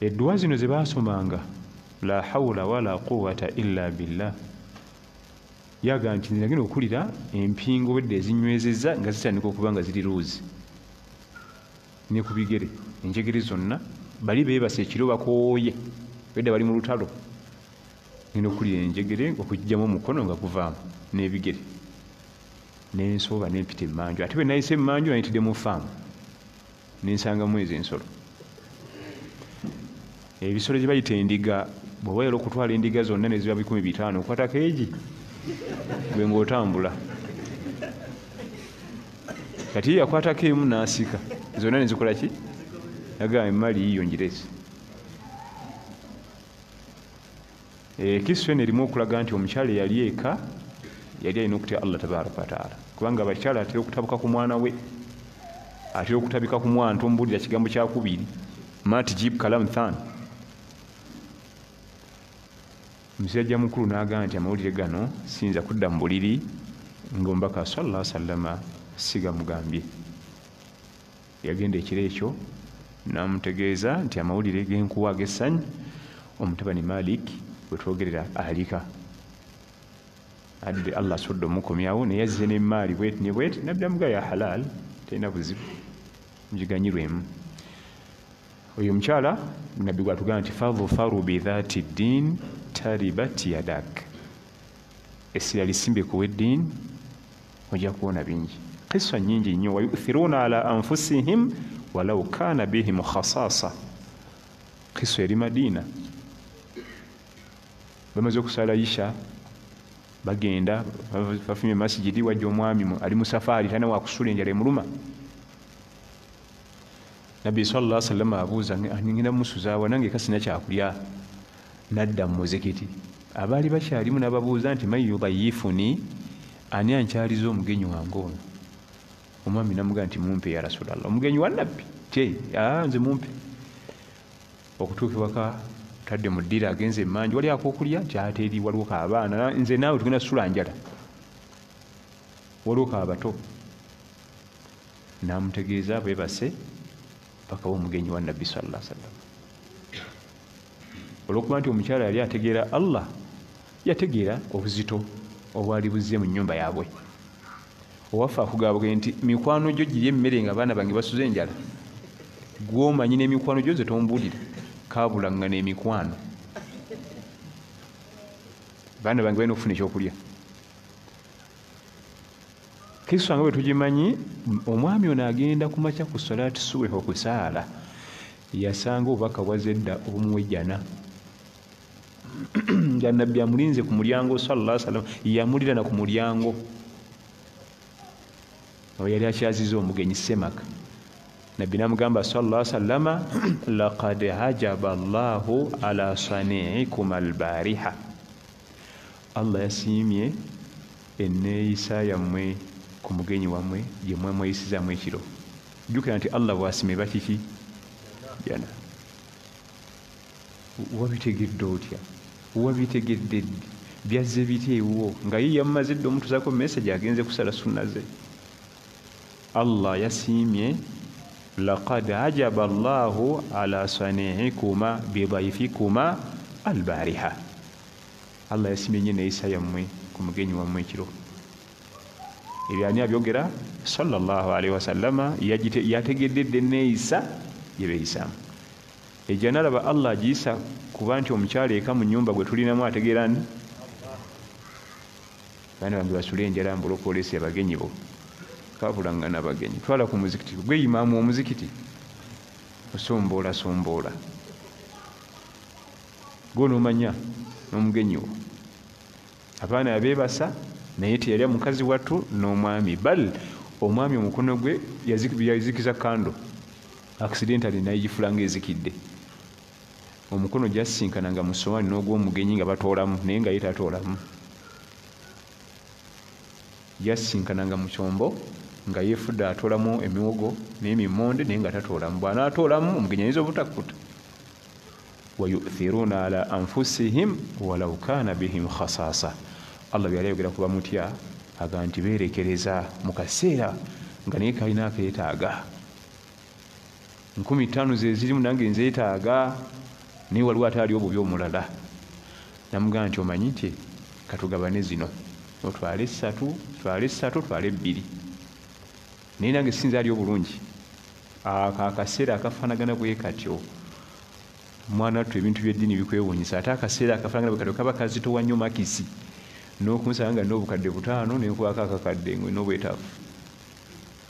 edduwa zino ze baasomanga la hawla wala quwata illa billah yaga nti nagenda okulira empingo wedde ezinywezezza nga zitandika okuba nga ziri luuzi ne ku bigere enjegere zonna bali beebasa ekiro bakooye wedde bali mu lutalo ngenda okulira enjegere okugijjamu omukono nga guvaamu n'ebigere n'ensooba n'empita emmanju ate bwe nayise emmanju nayitidde mu faamu nensangamu ezo ensolo ebisolo gye bayita endiga bw'obayala okutwala endiga zonna ne ziba 500 okwata keegi gwe ng'otambula kati yakwatako emu n'asika zonna nezikola ki nagamba emali yiyo njiresi. Kiso eno erimu okulaga nti omukyala yali eka yali alina okutya Allah tabaraka wataala, kubanga abakyala atera okutabuka ku mwana we, atera okutabika ku mwana. Tomubuulira kigambo kyakubiri ma tijib kalam than. Omusajja mukulu n'agamba nti amawulire gano siyinza kudda mu buliri ng'omubaka sallallahu alaihi wasallama sigamugambye. Yagenda ekiro ekyo n'amutegeeza nti amawulire g'enkuwa ag'essanyu omutabani Malik bwe twogerera alika adde Allah asudde omukomyawo naye yazze n'emmaali bweti ne bweti nabbi amugaa ya halal terina buzibu mugiganyirwemu. Oyo omukyala nabbi gwatugamba nti fadhfaru bidhati ddin taribat yadak, essira lisimbe kuwa eddiini ojja kuwona bingi. Kisa nyingi nnyo. Wayuthiruna ala anfusihim walau kana bihim khasasa. Kisa eri Madina bamaze okusala isha bagenda bafumye masjidi, wajja omwami ali mu safaari talina wakusula enjala emuluma. Nabbi sallallahu alaihi wasallam abuuza ngenda musuzawa nange kasina kyakulya, nadda mu muzikiti. Abaali bakyalimu n'ababuuza nti man yudayifuni, ani ankyaliza omugenyi wange ono? Omwami namugamba nti mumpe ya Rasulallah. Omugenyi wa nabbi nze mumpe. Okutuuka ewaka tadde mu ddira agenze emmanju wali akokulya kyate eri waliwo kaabaana, nze naawe tugenda sula njala, waliwo kaabato. Namutegeeza bwebase paka omugenyi wa nabbi sallallahu alaihi wasallam. Olwokuba nti omukyala yali ategeera Allah, yategeera obuzito obwali buzze mu nnyumba yaabwe. Owaffe akugambye nti mikwano gyo girya emmere nga abaana bange basuze enjala, gw'omanyi n'emikwano gyo ze tombuulira kaabulanga n'emikwano. Baana bange balina okufuna ekyokulya. Kristo nga bwe tugimanyi, omwami ono agenda ku makya ku salaati subuhi okusaala, yasanga obubaka bwazedda obumuwejjana nga nabbi amulinze ku mulyango sallallahu alaihi wasallam, yamulira na ku mulyango. Oyo yali akyaziza omugenyi Semaka. Nabbi namugamba sallallahu alaihi wasallama, laqad ajaba Allahu ala sani'ikum albariha. Allah yasiimye enneeyisa yammwe ku mugenyi wammwe gye mweyisizaamu ekiro. Jjukira nti Allah bw'asiima eba kiki? Jana. Wabitegedde otya? Wabitegedde byazze biteewo nga ye yamumazidde omutuusaako message agenze kusala sunna ze. Allah yasiimye laqad ajaba Allahu ala sani'ikuma bidayfikuma albariha. Allah yasiimye nnyo enneeyisa yammwe ku mugenyi wammwe ekiro. Ebyo ani abyogera? Sallallahu alaihi wasallama yategedde enneeyisa gye beeyisaamu. Ejja nalaba Allah agiyisa kuba nti omukyala eka mu nnyumba gwe tulinamu ategeera nti baana bange basule enjala mbulokooleese abagenyi bo kaabulanga n'abagenyi. Twala ku muzikiti, gwe imaamu omuzikiti osomboola somboola, gw'onoomanya n'omugenyi wo. Abaana yabeebasa naye teyalya mukazi wattu n'omwami, bal omwami omukono gwe yazikiza kando accidentally nayigifula ng'ezikidde. Omukono gyasinkananga mu sowaani n'ogw'omugenyi nga batoolamu naye nga ye tatoolamu. Gyasinkananga mu kyombo nga yeefudde atoolamu emiwogo n'emimonde naye nga tatoolamu. Bw'anaatoolamu omugenyi ayinza obutakkuta. Wayuthiruna ala anfusihim walau kana bihim khasasa. Allah byali ayogera kuba mutya aga nti beerekereza mu kaseera nga naye kalina akeetaaga. 15 ze zirimu nange nzeetaaga naye waliwo ate ali obubi omulala. Namugamba nti omanyi nti katugabane zino, otwale 3, twale 2, twale 2. Naye nange sinza ali obulungi. Akaseera akafaanagana bwe katyo. Mwana wattu ebintu by'eddiini bikwewuunyisa, ate akaseera akafaanagana bwe katyo kaba kazitowa nnyo makisi. N'okumusanga nga n'obukadde 5 n'enkwako akakadde ngwe n'obwetaavu.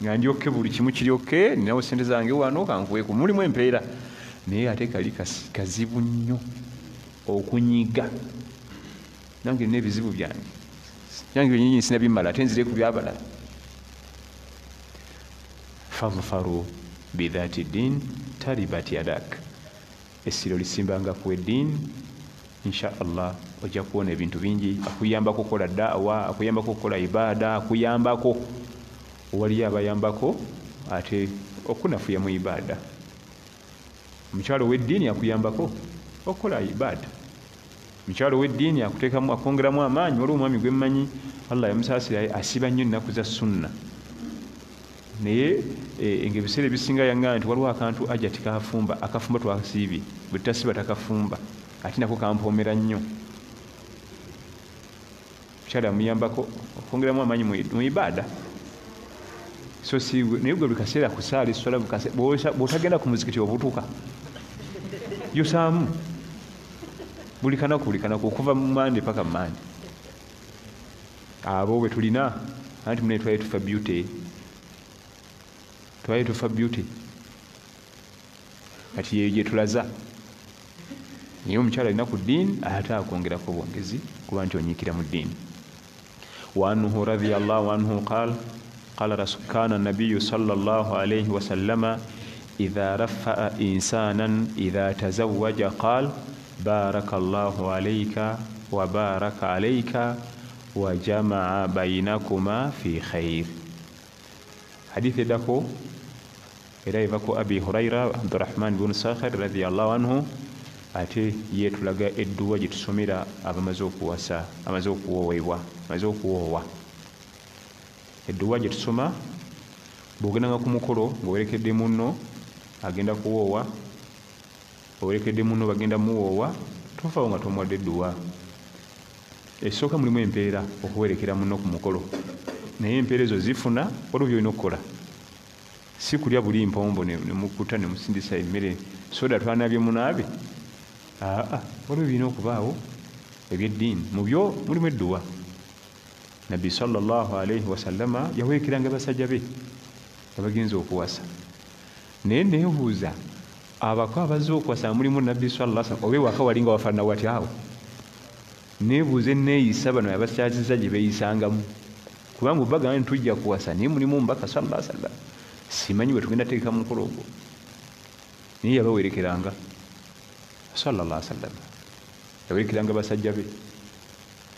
Nga ndyokke buli kimu kiryokke, ninawo ssente zange wano kankuweeku, mulimu empeera. Naye ate kali kazibu nnyo okunyiga. Nange nina ebizibu byange. Nange byennyini sinabimala ate nzire ku byabalala. fadhfaru bidhati ddin taribat yadak, essiro lisimbanga ku eddiini, insha allah ojja kuwona ebintu bingi. Akuyambako okukola daawa, akuyambako okukola ibaada, akuyambako waliyo abayambako ate okunafuya mu ibaada. Omukyalo w'eddiini akuyambako okukola ibaada, omukyalo w'eddiini akuteekamu akwongeramu amaanyi. Waliwo omwami gwe mmanyi allah yamusaasira, asiba nnyo ennaku za sunna, naye ng'ebiseera ebisinga yaŋŋamba nti waliwo akantu ajja tikafumba, akafumba twakasiibye, bwe tutasiba takafumba, ate nako kampoomera nnyo. Omukyalo amuyambako okwongeramu amaanyi mu ibaada. So si naye gwe buli kaseera kusaala essola bw'otagenda ku muzikiti obutuuka yosaamu buli kanaku okuva mu mande paka mu mande. Abo bwe tulina anti munaye twali tufa beauty kati yeyo gye tulaza. Naye omukyala alina ku ddiini ate akwongerako bwongezi kuba nti onyiikira mu ddiini. Wa anhu radiyallahu anhu قال النبي صلى الله عليه وسلم إذا رفع إنسانا إذا تزوج قال بارك الله عليك وبارك عليك وجمع بينكما في خير. حديث دكو إلى أبي هريرة عبد الرحمن بن صخر رضي الله عنه ate yetulaga edduwa gye tusomera abamaze okuwasa, amaze okuwoowa. Edduwa gye tusoma bw'ogendanga ku mukolo ng'owerekedde munno agenda kuwoowa, owerekedde munno bagenda muwoowa, tofaawo nga tomuwadde edduwa. Esooka mulimu empeera okuwerekera munno ku mukolo, naye empeera ezo zifuna waliwo byolina okukola, si kulya buli mpombo ne mukuta ne musindisa emmere soda twanabye munaabe. Waliwo birina okubaawo ebyeddiini, mu byo mulimu edduwa. Nabbi sallallahu alayhi wasallama yawerekeranga basajja be abagenza okuwasa, naye neebuuza abako abazze okuwasa mulimu Nabbi sallallahu alayhi wasallam oba ewaka walinga wafaanana wati awo? Neebuuza enneeyisa bano abakyaziza gye beeyisangamu, kubanga obagamba nti tujja kuwasa naye mulimu omubaka sallallahu alayhi wasallam, simanyi bwe tugenda teeka mu mukolo ogwo, naye yabawerekeranga sallallahu alayhi wasallam, yawerekeranga basajja be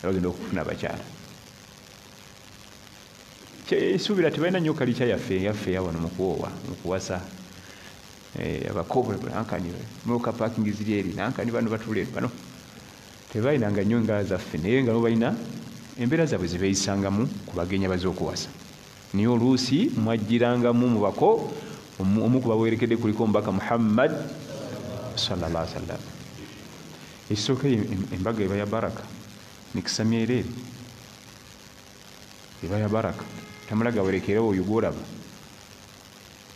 abagenda okufuna abakyala. Suubira tebalina nnyo kalica yaffe wano mu kuwoowa, mu kuwasa. Abakoobo nankani muka paakingi ziri eri, nankani bano batule bano, tebalinanga nnyo nga zaffe, naye nga balina embeera zaabwe ze beeyisangamu ku bagenyi abaze okuwasa. Naye oluusi mwajjirangamu mu bako omu ku bawerekedde kuliko omubaka Muhammad sallallahu alaihi wasallam. Ekisooka embaga eba ya baraka, mikisa myereere, eba ya baraka. Tamala gawerekerewo oyo gwolaba,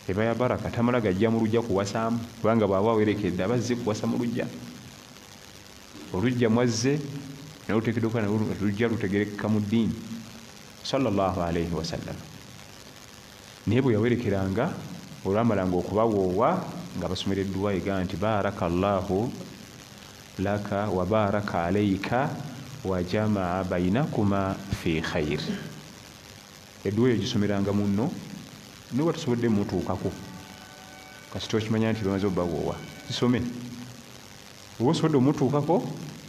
eba ya baraka. Tamala gajja mu lujja kuwasaamu, kubanga bw'aba awerekedde abazze kuwasa mu lujja. Olujja mwazze naye luteekeddwa okuba lujja lutegerekeka mu ddiini sallallahu alayhi wasallam. Naye bwe yawerekeranga olwamalanga okubawoowa nga basomera edduwa egamba nti barakallahu laka wa baraka alayka wa jamaa bainakuma fi khair. Edduwa eyo gisomeranga munno naye watusobodde mutuukako kasita okimanya nti bamaze obbawoowa kisome. Oba osobodde omutuukako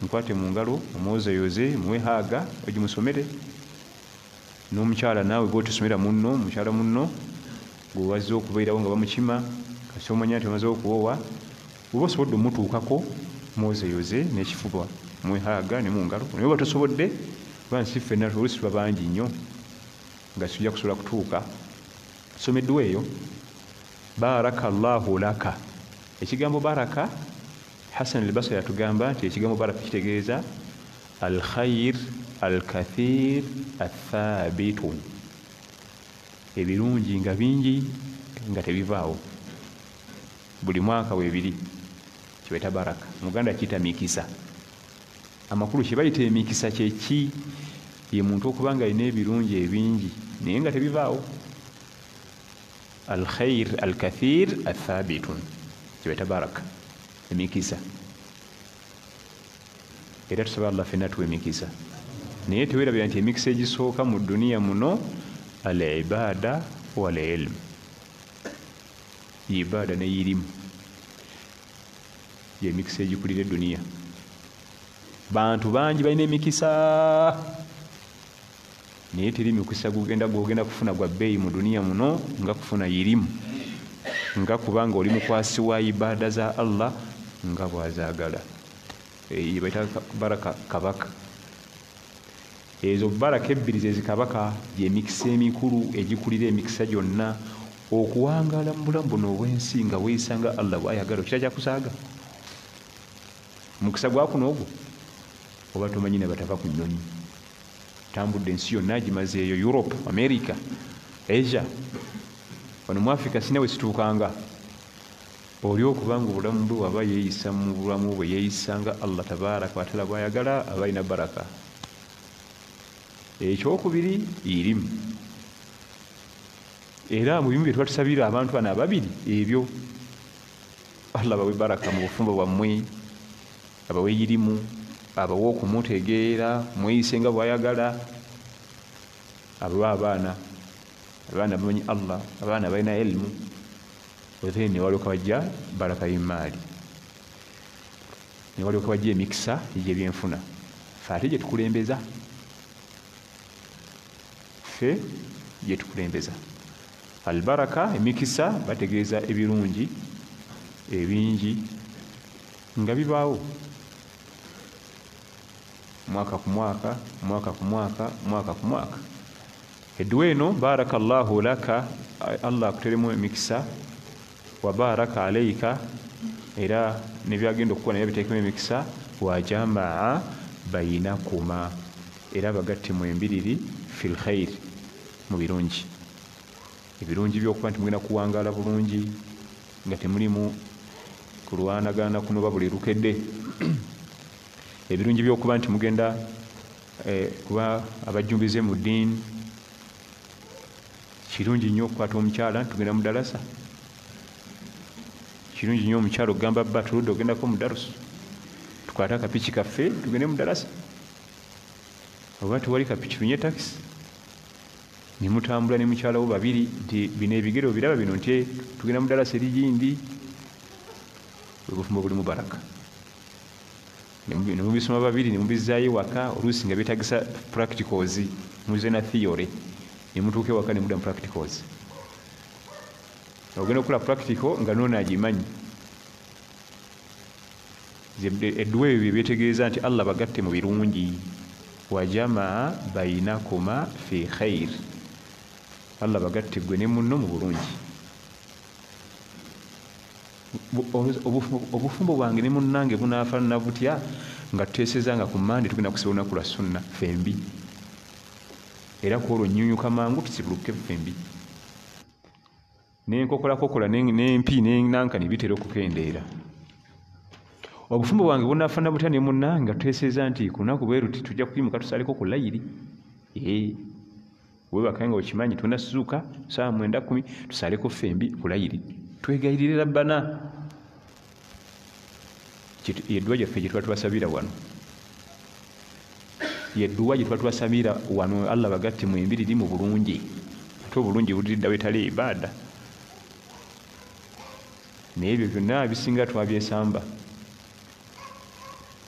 mukwate mu ngalo omwozeyoze muwe haaga ogimusomere. N'omukyala naawe gwotusomera munno, mukyala munno gwe wazze okubeerawo nga bamukima kasita omanya nti bamaze okuwoowa, oba osobodde omutuukako mwozeyoze n'ekifuba muwe haaga ne mu ngalo. Naye oba tosobodde kuba nsi ffenna oluusi tuba bangi nnyo nga tujja kusobola kutuuka, soma edduwa eyo barakallahu laka. Ekigambo baraka Hasan al-Basri yatugamba nti ekigambo baraka kitegeeza al-khayr al-kathir al-thabitu, ebirungi nga bingi nga tebivaawo, buli mwaka weebiri, kibayita baraka. Muganda kiyita mikisa. Amakulu kye bayita emikisa kyeki? Ye muntu okuba nga alina ebirungi ebingi naye nga tebivaawo. Al-khayr al-kathir al-thabitun kibayita baraka, emikisa. Era tusaba Allah ffenna tuwe emikisa, naye teweerabira nti emikisa egisooka mu duniya muno al-ibaada wal-ilm. ibaada neyirimu yemikisa egikulira eduniya. Bantu bangi balina emikisa naye teri mikisa gwogenda kufuna gwa bbeeyi mu duniya muno nga kufuna irimu, nga kubanga oli mukwasi wa ibaada za Allah nga bwazaagala. Baita baraka kabaka. Ezo baraka ebbiri zezikabaka yemikisa emikulu egikulira emikisa gyonna. Okuwangaala mu bulamu buno obw'ensi nga weeyisanga Allah bw'ayagala okira kyakusaaga mukisa gwakuno ogwo oba tomanyi ne batava ku nnyonyi. Tambudde ensi yonna agimazeeyo, Europe, America, Asia, wano mu Africa sina we situukanga. Oli okubanga obulamu bwe waba yeeyisa mu bulamu bwe yeeyisanga Allah tabaaraka wa taala bw'ayagala aba alina baraka. Ekyokubiri irimu. Era mu bimu bye tuba tusabira abantu bano ababiri ebyo Allah bawe baraka mu bufumbo bwammwe, abawe irimu, abawe okumutegeera mweyise nga bw'ayagala, abawe abaana bamanyi Allah, abaana balina elimu, othene ne walyoka bajja baraka y'emaali, ne walyoka bajja emikisa egy'ebyenfuna. Ffe ate gye tukulembeza, ffe gye tukulembeza. Albaraka emikisa bategeeza ebirungi ebingi nga bibaawo mwaka ku mwaka, mwaka ku mwaka, mwaka ku mwaka. Edduwa eno barakallahu laka, Allah akuteremu emikisa, wa baraka alaika, era nebyagenda okukola naye biteekemu emikisa, wa jamaa bainakuma, era bagatte mu embiriri fil khair, mu birungi. Ebirungi by'okuba nti mugenda kuwangaala bulungi nga temulimu kulwanagana kuno ba buli lukedde. Ebirungi by'okuba nti mugenda kuba abajjumbize mu ddiini. Kirungi nnyo okukwata omukyala tugenda mu dalasa. Kirungi nnyo omukyala okugamba bba tuludde ogendako mu darusu, tukwate akapiki kaffe tugende mu dalasa. Oba tewali kapiki tunye takisi ne mutambula ne mukyala wo babiri nti bino ebigere obiraba bino nti tugenda mu dalasa erigindi. Obufumbo bulimu baraka. Ne mubisoma babiri ne mubizaayo waka, oluusi nga byetagisa practicals, muze na theory, ne mutuuka ewaka ne mudda mu practicals. Ogenda okukola practical nga noona agimanyi. Edduwa ebyo byetegeeza nti Allah bagatte mu birungi. Wa jamaa bainakuma fi khair, Allah bagatte gwe ne munno mu bulungi. Obufumbo bwange ne munnange bunaafaanana butya nga tuteesezanga ku Mande tugenda kusaba olunaku lwa sunna fembi, era kwolwo nnyunyuka mangu tusibuluke fembi. N'enkokolakokola n'empi n'enankani bitera okukendeera. Obufumbo bwange bunaafaanana butya ne munnange nga tuteeseza nti ku lunaku bwe ruti tujja kuyimuka tusaleko ku layiri. Webaka nga okimanyi tunasuuka saa 9:10 tusaleko fembi ku layiri, twegayirire Rabbana. Yedduwa gyaffe gye tuba tubasabira wano, yedduwa gye tuba tubasabira wano, Allah bagatte mu embiriri mu bulungi. Ate obulungi buliridda wetali ibaada. Naye ebyo byonna bisinga twabyesamba.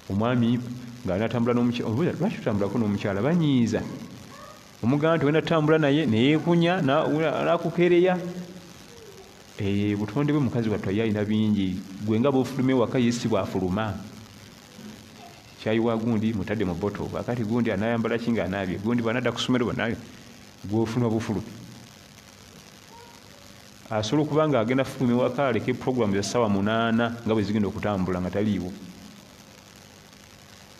Omwami ng'anatambula n'omukyala, lwaki tutambulako n'omukyala banyiiza omuganda nti wenda tutambula naye neyeekunya n'akukereya. Butonde bwe mukazi wattu ayina bingi, gwe nga bw'ofuluma ewaka ye si bw'afuluma. Kyayi wa gundi mutadde mu boto, akati gundi anaayambala ki ng'anaabye, gundi bw'anadda ku ssomero bw'anaabye, gw'ofuluma bufulu. Asobola okuba ng'agenda fuluma ewaka aleke puroguramu za ssaawa 8 nga bwe zigenda okutambula nga taliiwo.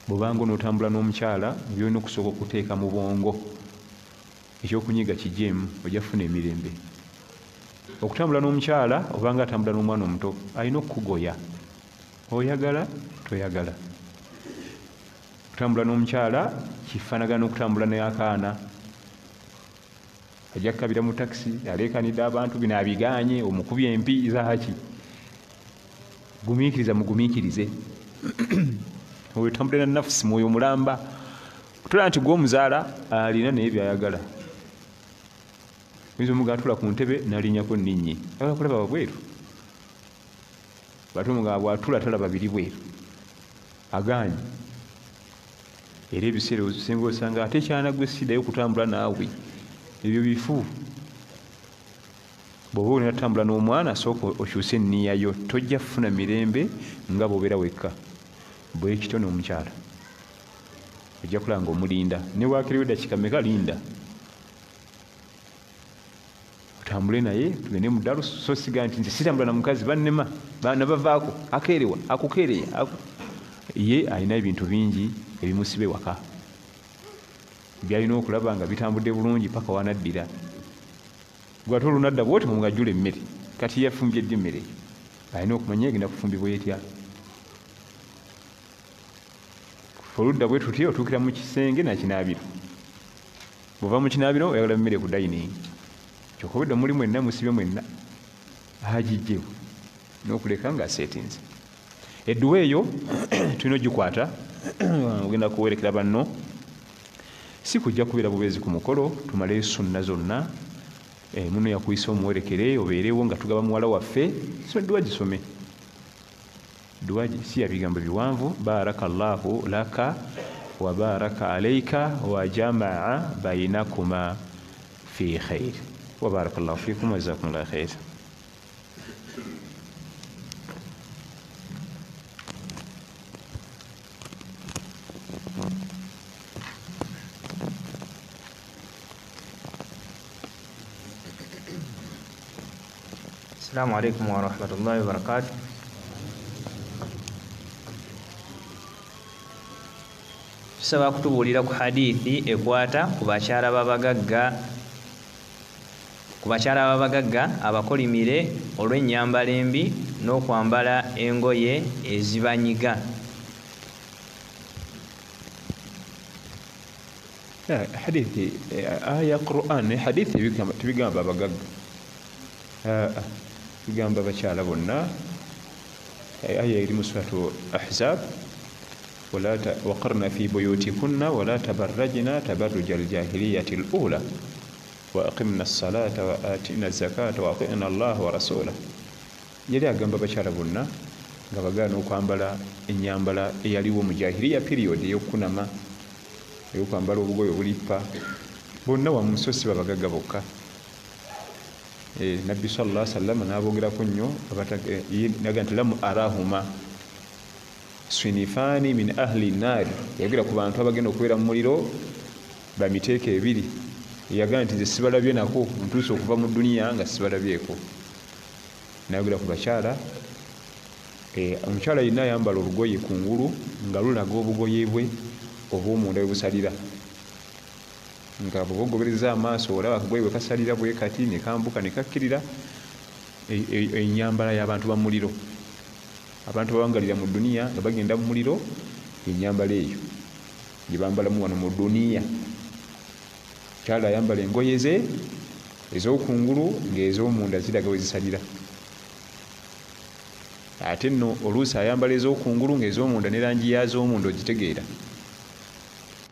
Bw'obanga onootambula n'omukyala byolina okusooka okuteeka mu bwongo ekyokunyiga kijeemu, ojja kufuna emirembe. Okutambula n'omukyala obanga atambula n'omwana omuto alina okukugoya, oyagala toyagala. Okutambula n'omukyala kifaanagana n'okutambula n'akaana. Ajja kukabira mu takisi aleekanidde abantu bino abigaanye, omukubye empi zaaki. Gumiikiriza mugumiikirize. Otambule na nafsi, mwoyo mulamba. Kutula nti gw'omuzaala alina naye byayagala. Oyinza omugatula ku ntebe n'alinyako nninnye, ayagala kulaba wabweru. batumu nga bwatula talaba biri bweru aganye era ebiseera osinga osanga ate kyanagwe siddayo kutambula naawe ebyo bifu bw'oba olina tutambula n'omwana sooka okyuse enniyayo tojja kufuna mirembe nga bw'obeera wekka bwe kityo n'omukyala ojja kulaba ng'omulinda ne waakiriwo eddakiika meka linda otambule naye tugende mu ddalo so siga nti nze sitambula na mukazi bannema baana bavaako akeerewa akukeereya ye alina ebintu bingi ebimusibe waka byalina okulaba nga bitambudde bulungi paka wanaddira gwate olunadda bwoti mumugajjula emmere kati yafumbye ddi emmere alina okumanya egenda kufumbibwa etya oludda bwe tutya otuukira mu kisenge nakinaabiro bwova mu kinaabiro oyagala emmere ku dayiningi kyokobedde muli mwenna musibe mwenna agijjewo n'okuleka ng'aseetinze edduwa eyo tulina ogikwata ogenda kuwerekera banno si kujja kubeera bubeezi ku mukolo tumale sunna zonna muno yakuyisa omuwerekere obeerewo nga tugaba muwala waffe so edduwa gisome dua si ya bigambo biwanvu barakallahu laka wa baraka alayka wa jamaa bainakuma fi khair wa barakallahu fikum wa jazakumullahu khair. Assalamu alaikum wa rahmatullahi wa barakatuh. Tusaba kutubuulira ku hadithi ekwata ku bakyala b'abagagga abakolimire olw'ennyambala embi n'okwambala engoye ezibanyiga. Hadithi aya Qur'an hadithi tibigamba abagagga bigamba bakyala bonna. aya eri mu suratu Ahzab وقرن في بيوتكن ولا تبرجن تبرج الجاهلية الأولى وأقمنا الصلاة وآتينا الزكاة وأطعنا الله ورسوله. yali agamba bakyala bonna nga bagaana okwambala ennyambala eyaliwo mu jahiliya period ey'okunama ey'okwambala obugoye obulippa bonna wamu so si babagagga bokka. Nabbi sallallahu alaihi wasallam n'abogerako nnyo naga nti lamu arahuma swinifani min ahli nari, yagira ku bantu abagenda okubeera mu muliro bamiteeka ebiri. Yagaa nti nze sibalabye nako ntuuse okuva mu duniya nga sibalabyeko. Nayagira ku bakyala, omukyala yenna ayambala olugoye kungulu nga lulaga obugoye bwe obw'omunda bwe busalira, nga bwogobereza amaaso olaba akagoye bwe kasalira bwe kati ne kambuka ne kakkirira ennyambala y'abantu ba muliro. Abantu babangalira mu duniya nga bagenda mu muliro, ennyambala eyo gye bambalamu wano mu duniya. Kyala ayambala engoye ze ez'okungulu ng'ez'omunda ziraga we zisalira. Ate nno oluusi ayambala ez'okungulu ng'ez'omunda ne langi yaz'omunda ogitegeera.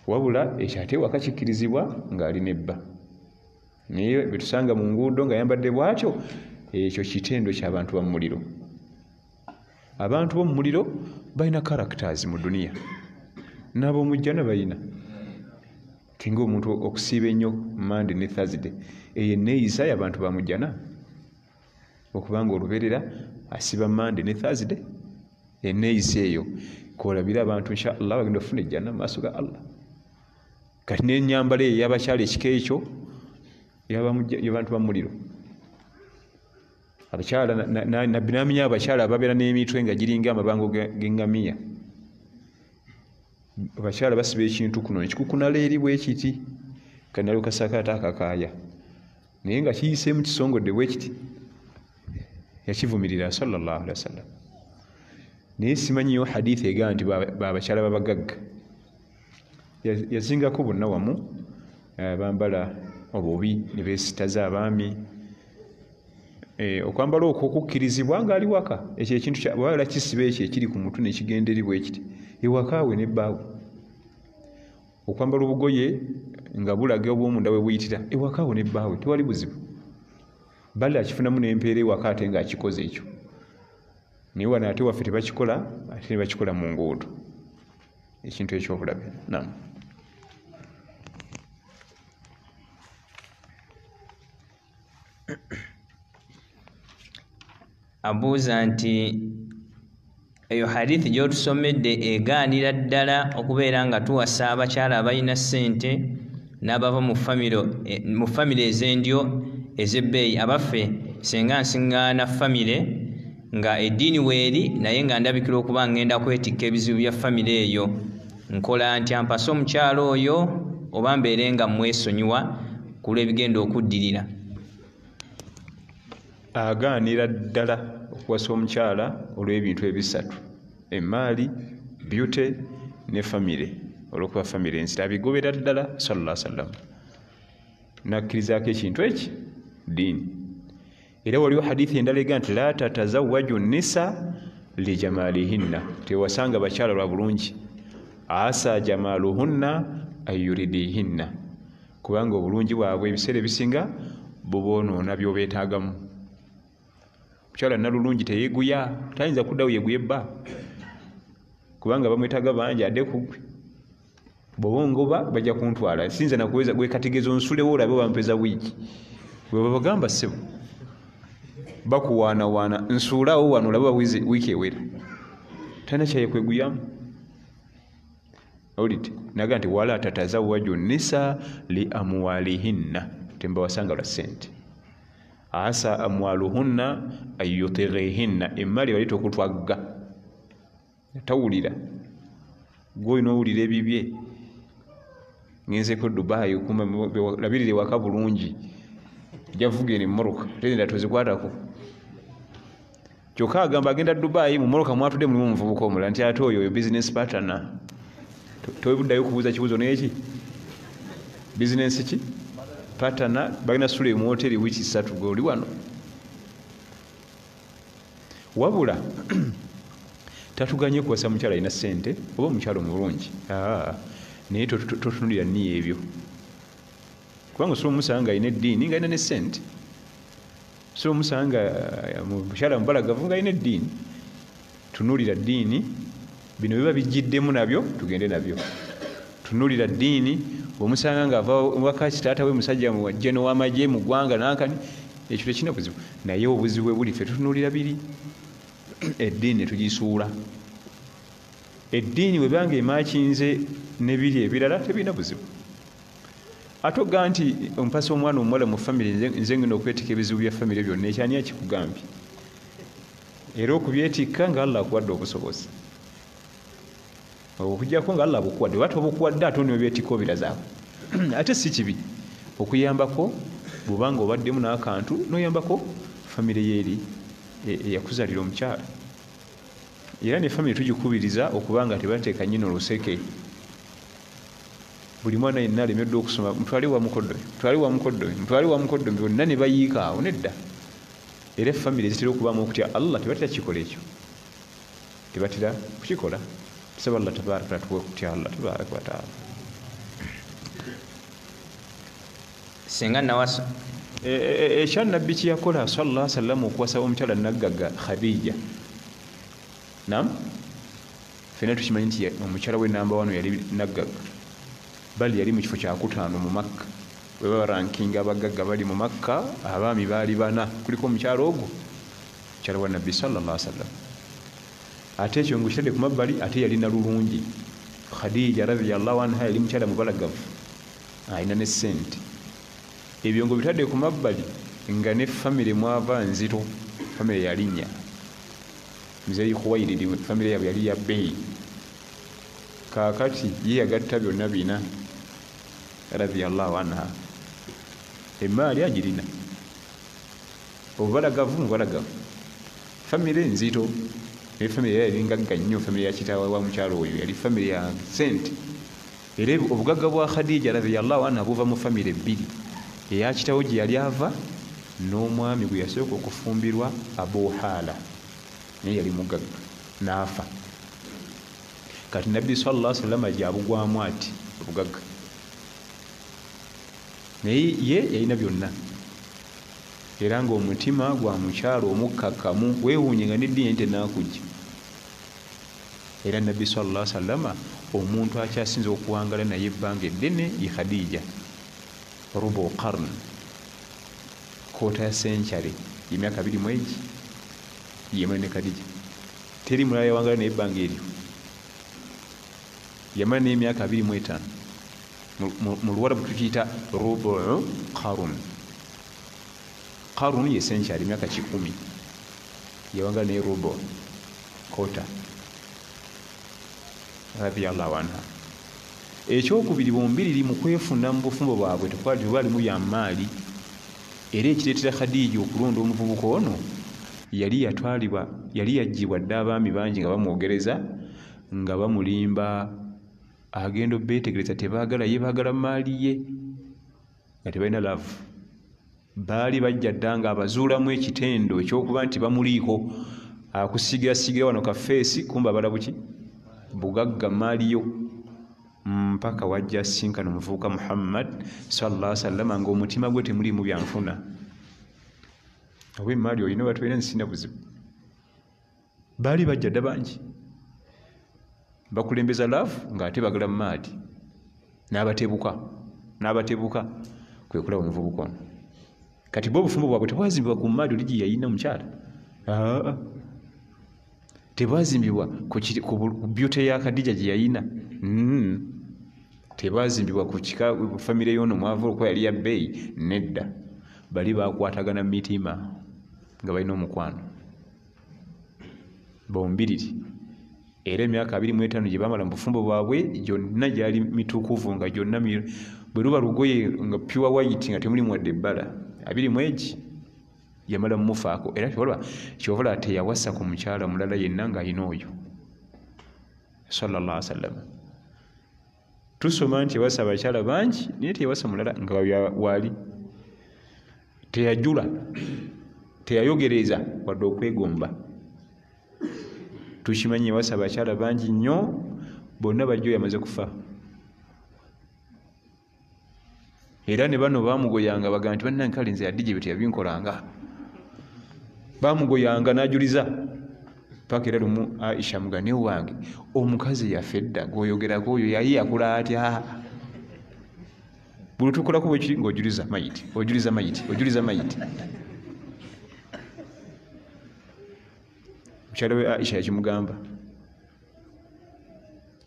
Wabula ekyo ate waka kikkirizibwa ng'ali nebba. Naye bwe tusanga mu nguudo ng'ayambadde bw'atyo, ekyo kitendo ky'abantu ba mu muliro. Abantu b'omu muliro balina characters mu duniya, n'ab'omujjana balina. Tinga omuntu okusiiba ennyo Monday ne Thursday, eyo enneeyisa y'abantu ba mujjana. Okubanga olubeerera asiba Monday ne Thursday, enneeyisa eyo kwolabira abantu inshallah bagenda okufuna ejjana mu maaso ga Allah. Kati n'ennyambala eyo y'abakyala ekika ekyo y'abantu ba mu muliro. Abakyala nabbi n'amenya abakyala ababeera n'emitwe nga giringa amabango g'eŋŋamiya. Abakyala basiba ekintu kuno nekikukuna leeri bwe kiti kanalo kasakaata akakaaya, naye nga kiyiseemu kisongodde bwe kiti. Yakivumirira sallallahu alaihi wasallam. Naye simanyiyo hadithi egaa nti babakyala babagagga. Yazingako bonna wamu bambala obubi ne beesitaza abaami. Okwambala okwo okukkirizibwa ng'ali waka, ekyo ekintu wabala kisiba ekyo ekiri ku mutu nekigenda eri bwe kiti ewakaawe nebbaawe. Okwambala obugoye nga bulaga obw'omunda bwe buyitira ewakaawe nebbaawe, tewali buzibu. Bali akifunamu n'empeera ewaka ate ng'akikoze ekyo. naye wano ate waffe tebakikola ate ne bakikola mu nguudo ekintu ekyobulabe. Naam. abuuza nti eyo hadithi gy'otusomedde egaanira ddala okubeera nga tuwasa abakyala abalina ssente n'abava mu famire ez'endyo ez'ebbeeyi. abaffe senga nsiŋŋaana famire nga eddiini weeri naye nga ndabikira okuba ngenda kwetikka ebizibu bya famire eyo, nkola ntya? mpase omukyala oyo oba mbeere nga mwesonyiwa ku lw'ebigenda okuddirira? Agaanira ddala okuwasa omukyala olw'ebintu ebisatu: emaali, beauty ne famire. olw'okuba famire enzira abigobera ddala sallallahu alaihi wasallam, nakkirizaako ekintu eki ddiini. era waliwo hadithi endala ega nti la tatazawwaju nisa lijamalihinna, tewasanga bakyala lwa bulungi, asa jamaluhunna ayuridihinna, kubanga obulungi bwabwe ebiseera ebisinga buboonoona by'obeetaagamu. mukyala nalulungi teyeeguya, tayinza kuddawo yeeguye bba, kubanga bamwetaaga bangi adde kugwe. bw'obongoba bajja kuntwala, sinza nakuweza gwekategeeza onsulewo olabe wampeza wiiki. bwe babagamba ssebo bakuwaanawaana, nsuulaawo wano olaba wiiki ewera, talina kyayekweguyamu. olite naga nti wala tatazawwaju nisa li amwalihinna, tembawasanga lwa ssente. asa amwaluhunna ayutighihinna, emmali baleta okutwagga, tawulira gwolina owulira ebibye. ngenzeko Dubai labirire waka bulungi, javuga eno emmoroka tenda tozikwatako. kyokka agamba agenda Dubai, mu mmoroka mwatudde mulimu omuvubuka omulala, nti ate oyo business partner. towebuddayo kubuuza kibuuzo neki business ki partner, bagenda sule mu hoteri wiiki 3 goli wano. wabula tatuganye kuwasa mukyala alina ssente oba omukyala omulungi, naye totunulira niyo ebyo, kubanga osobola omusanga alina eddiini nga alina ne ssente, osobola omusanga mukyala mubalagavu nga alina eddiini. tunulira ddiini, bino biba bijjiddemu nabyo tugende nabyo. tunulira ddiini, bw'omusanga nga ava waka kitaata we musajja jeno w'amagye mu ggwanga nankani, ekyo tekina buzibu. naye obuzibu bwe buli ffe tutunulira biri, eddiini tugisuula. eddiini webanga emakinze nebiri ebirala tebirina buzibu. ate oga nti ompasa omwana omuwala mu famire, nze ngenda okwetika ebizibu bya famire byonna, ekyani akikugambye? era okubyetikka nga Allah akuwadde obusobozi, okujjako nga Allah bukuwadde. wati obukuwadde ate onebyetikka obirazaako ate si kibi okuyambako, bwobanga obaddemu n'akantu noyambako famire yeeri eyakuzalira omukyala. era ne famire tugikubiriza okubanga tebateeka nyina oluseke. buli mwana yenna alemeddwa okusoma, mutwale wa mukoddomi bonna ne bayiika awo, nedda. era famire zitera okubaamu okutya Allah, tebatera kikola ekyo, tebatera kukikola. tusaba Allah tabaraka tuwe okutya Allah tabaraka wa taala. singa nawasa ekyannabbi kyeyakola sallallahu alaihi wasallam okuwasa omukyala naggagga Khadija. Naam, fena tukimanyi nti omukyala we namba 1 yali naggagga, bali yali mu kifo kyakutaano mu Makka. bwe barankinga abagagga bali mu Makka, abaami baali 4, kuliko omukyala ogwo, mukyala wa nabbi sallallahu alaihi wasallam. ate ekyo ngukitadde ku mabbali, ate yali nalulungi. Khadija radhiyallahu anha yali mukyala mubalagavu, alina ne ssente. ebyo ngo bitadde ku mabbali, nga ne famire mwava nzito, famire yalinnya Mzee Khuwailid, famire yabwe yali ya bbeeyi. kaakati ye yagatta byonna bina radhiyallahu anha, emaali agirina, obubalagavu mubalagavu, famire nzito. naye famire yali ngagga nnyo, famire ya kitaawe wa mukyalo oyo yali famire ya ssente. era obugagga bwa Khadija radhiyallahu anha buva mu famire 2, eya kitaawe gye yali ava n'omwami gwe yasooka okufumbirwa Abu Hala, naye yali mugagga n'afa. kati nabbi sallallahu alaihi wasallam gyabugwamu ati obugagga, naye ye yalina byonna. era ng'omutima gwa mukyalo omukkakkamu weewuunye nga n'eddiini tennaakujja. Era nabbi sallallahu alaihi wasallama omuntu akyasinza okuwangala naye ebbanga eddene ye Khadija, rubu qarn, koota ya senkyale, emyaka 21 yemala ne Khadija. Teri mulala yawangala naye ebbanga eryo, yamala n'emyaka 25. Mu Luwarabu tukiyita rubu qarn. Qarn ye senkyale, emyaka 10 yawangala naye rubu koota radiyallahu anha. Ekyokubiri, bombiriri mu kwefuna mu bufumbo bwabwe tebaalimu byamaali, era ekireetera Khadija okulonda omuvubuka ono yali yaggyibwa dde abaami bangi nga bamwogereza nga bamulimba, agenda obeetegereza tebaagala ye, baagala maali ye nga tebalina laavu. Baali bajja dda nga abazuulamu ekitendo ekyokuba nti bamuliiko, akusigirasigira wano kafeesi, kumba balabuki bugagga maaliyo, mpaka wajja asinkana omuvubuka Muhammad sallallahu alaihi wasallam ng'omutima gwe temuliimu byanfuna. Ow'emmaali olina batulina nsina buzibu. Baali bajja dda bangi bakulembeza laavu ng'ate bagala maali, n'abatebuka kwe kulaba omuvubuka ono. Kati bo obufumbo bwabwe tebwazimbibwa ku maali oli gye yalina omukyala, tebwazimbibwa ku byute ya Khadija gye yalina, tebwazimbibwa ku famire y'ono mwavu okuba yali ya bbeeyi, nedda. Bali bakwatagana mu mitima nga balina omukwano bombiriri. Era emyaka 25 gye bamala mu bufumbo bwabwe gyonna gyali mituukuvu, nga gyonna bwe luba lugoye nga pure white nga temulimu wadde ebbala. 20 yamala mumufaako, era kyovala teyawasa ku mukyala mulala yenna ng'alina oyo sallallahu alaihi wasallam. Tusoma nti yawasa abakyala bangi naye teyawasa mulala nga waali, teyajula, teyayogereza wadde okwegomba. Tukimanyi yawasa abakyala bangi nnyo, bonna bajjo yamaze kufa. Era ne bano baamugoyanga baga nti bannange kale nze Khadija bye teyabinkolanga. Baamugoyanga n'ajuliza paka era lumu Aisha mugane wange omukazi yafedda g'oyogerako oyo yali yakula atya? Buli tukolako bwe kiri ng'ojuliza mayiti. Mukyala we Aisha yakimugamba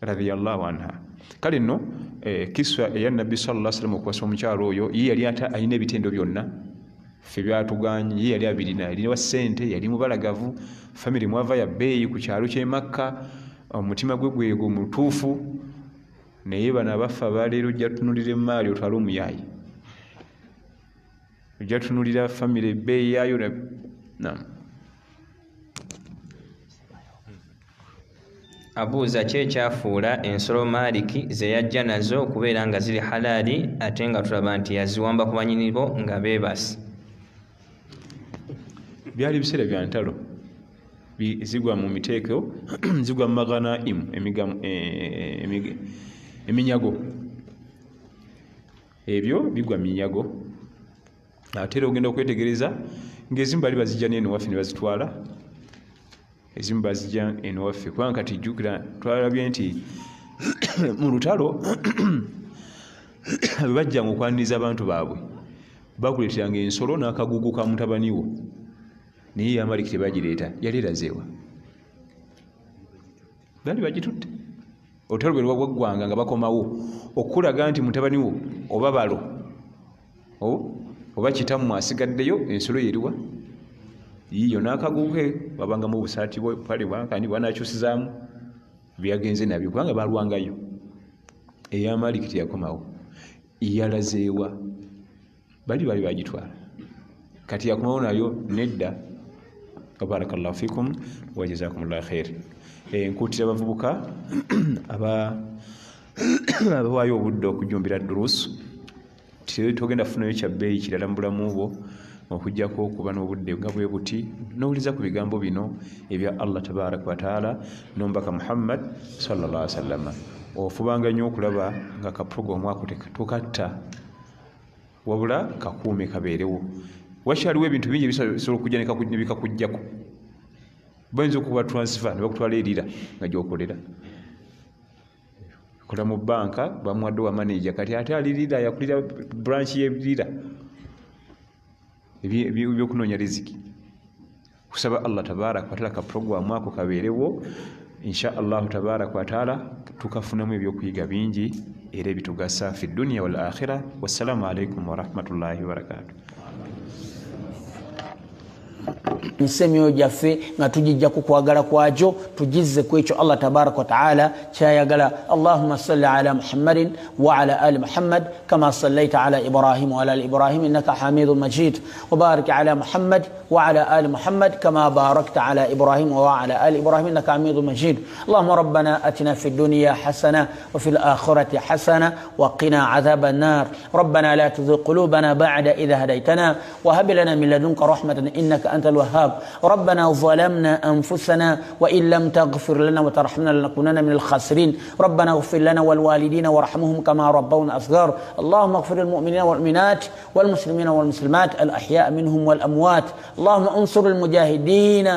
radiyallahu anha. Kale nno kiswa eya nabbi sallallahu alaihi wasallam okuwasa omukyalo oyo, ye yali alina ebitendo byonna ffe byatuganye. Ye yali abirina, yalina ssente, yali mubalagavu, famire mwava ya bbeeyi ku kyalo ky'e Makka, omutima gwe gwego mutuufu. Naye bano abafa baleero ojja tutunulira emmaali otwale omuyaayi, ojja tutunulira famire ebbeeyi yaayo. Abuuza ki ekyafuula ensolo Maaliki ze yajja nazo okubeera nga ziri halaali ate nga tulaba nti yaziwamba ku bannyinibo nga beebase. Byali biseera bya ntalo, zigwa mu miteeko, zigwa mu maghanaimu, eminyago. Ebyo bigwa mu minyago, ate era ogenda okwetegereza ng'ezimu bali bazijja n'eno waffe ne bazitwala, ezimu bazijja eno waffe. Kubanga kati jjukira twalabye nti mu lutalo bwe bajjanga okwaniriza abantu baabwe bakuleeteranga ensolo n'akagugu ka mutabani wo, naye Amaliki tebagireeta, yali erazeewa, baali bagitutte. Olutalo bwe lwaggwanga nga bakomawo okulaga nti mutabani wo oba balo oba kitammwe asigaddeyo, ensolo yeriwa yiyo n'akaguke wabangamu obusaati pale bwankani bwanakyusizaamu byagenze nabyo, kubanga balwangayo. Ey'Amaliki teyakomawo, yalazeewa, bali bagitwala, kati yakomawo nayo nedda. Barakallahu fikum wa jazakumullahu khair. Nkuutira abavubuka abawaayo obudde okujjumbira duruusu, togenda kufunayo kya bbeeyi kirala mu bulamu bwo okujjako okuba n'obudde nga bwe buti n'owuliza ku bigambo bino ebya Allah tabaraka wa taala n'omubaka Muhammad sallallahu alaihi wasallam. Ofubanga nnyo okulaba nga ka program ako tokatta, wabula kakuume kabeerewo. wakyaliwo ebintu bingi bisobola okujja ne bikakujjako. Bayinza okuba transfer ne bakutwala erira nga gyokolera. Kola mu banka bamuwadde wa manager kati ate alirira yakulira branch y'ebirira ebyokunoonya riziki. Kusaba Allah tabaraka wa taala ka program ako kabeerewo insha Allah tabaraka wa taala tukafunamu ebyokuyiga bingi era ebitugasa fi dunya wal akhirah. Wassalamu alaikum wa rahmatullahi wa barakatuh. Nsemyo jaffe nga tujijja ku kwagala kwajo tujizze ku ekyo Allah tabaraka wa taala kyayagala. Allahumma salli ala Muhammadin wa ala ali Muhammad kama sallaita ala Ibrahim wa ala ali Ibrahim innaka Hamidul Majid wa barik ala Muhammad wa ala ali Muhammad kama barakta ala Ibrahim wa ala ali Ibrahim innaka Hamidul Majid. Allahumma rabbana atina fid dunya hasana wa fil akhirati hasana wa qina adhaban nar. Rabbana la tuzigh qulubana ba'da idh hadaytana wa hab lana min ladunka rahmatan innaka أنت الوهاب. ربنا ظلمنا أنفسنا وإن لم تغفر لنا وترحمنا لنكونن من الخاسرين. ربنا اغفر لنا والوالدين وارحمهم كما ربونا صغار. اللهم اغفر للمؤمنين والمؤمنات والمسلمين والمسلمات الأحياء منهم والأموات. اللهم انصر المجاهدين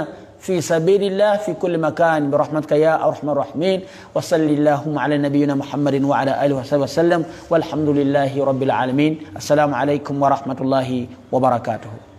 في سبيل الله في كل مكان برحمتك يا أرحم الراحمين. وصل اللهم على نبينا محمد وعلى آله وصحبه وسلم والحمد لله رب العالمين. السلام عليكم ورحمة الله وبركاته.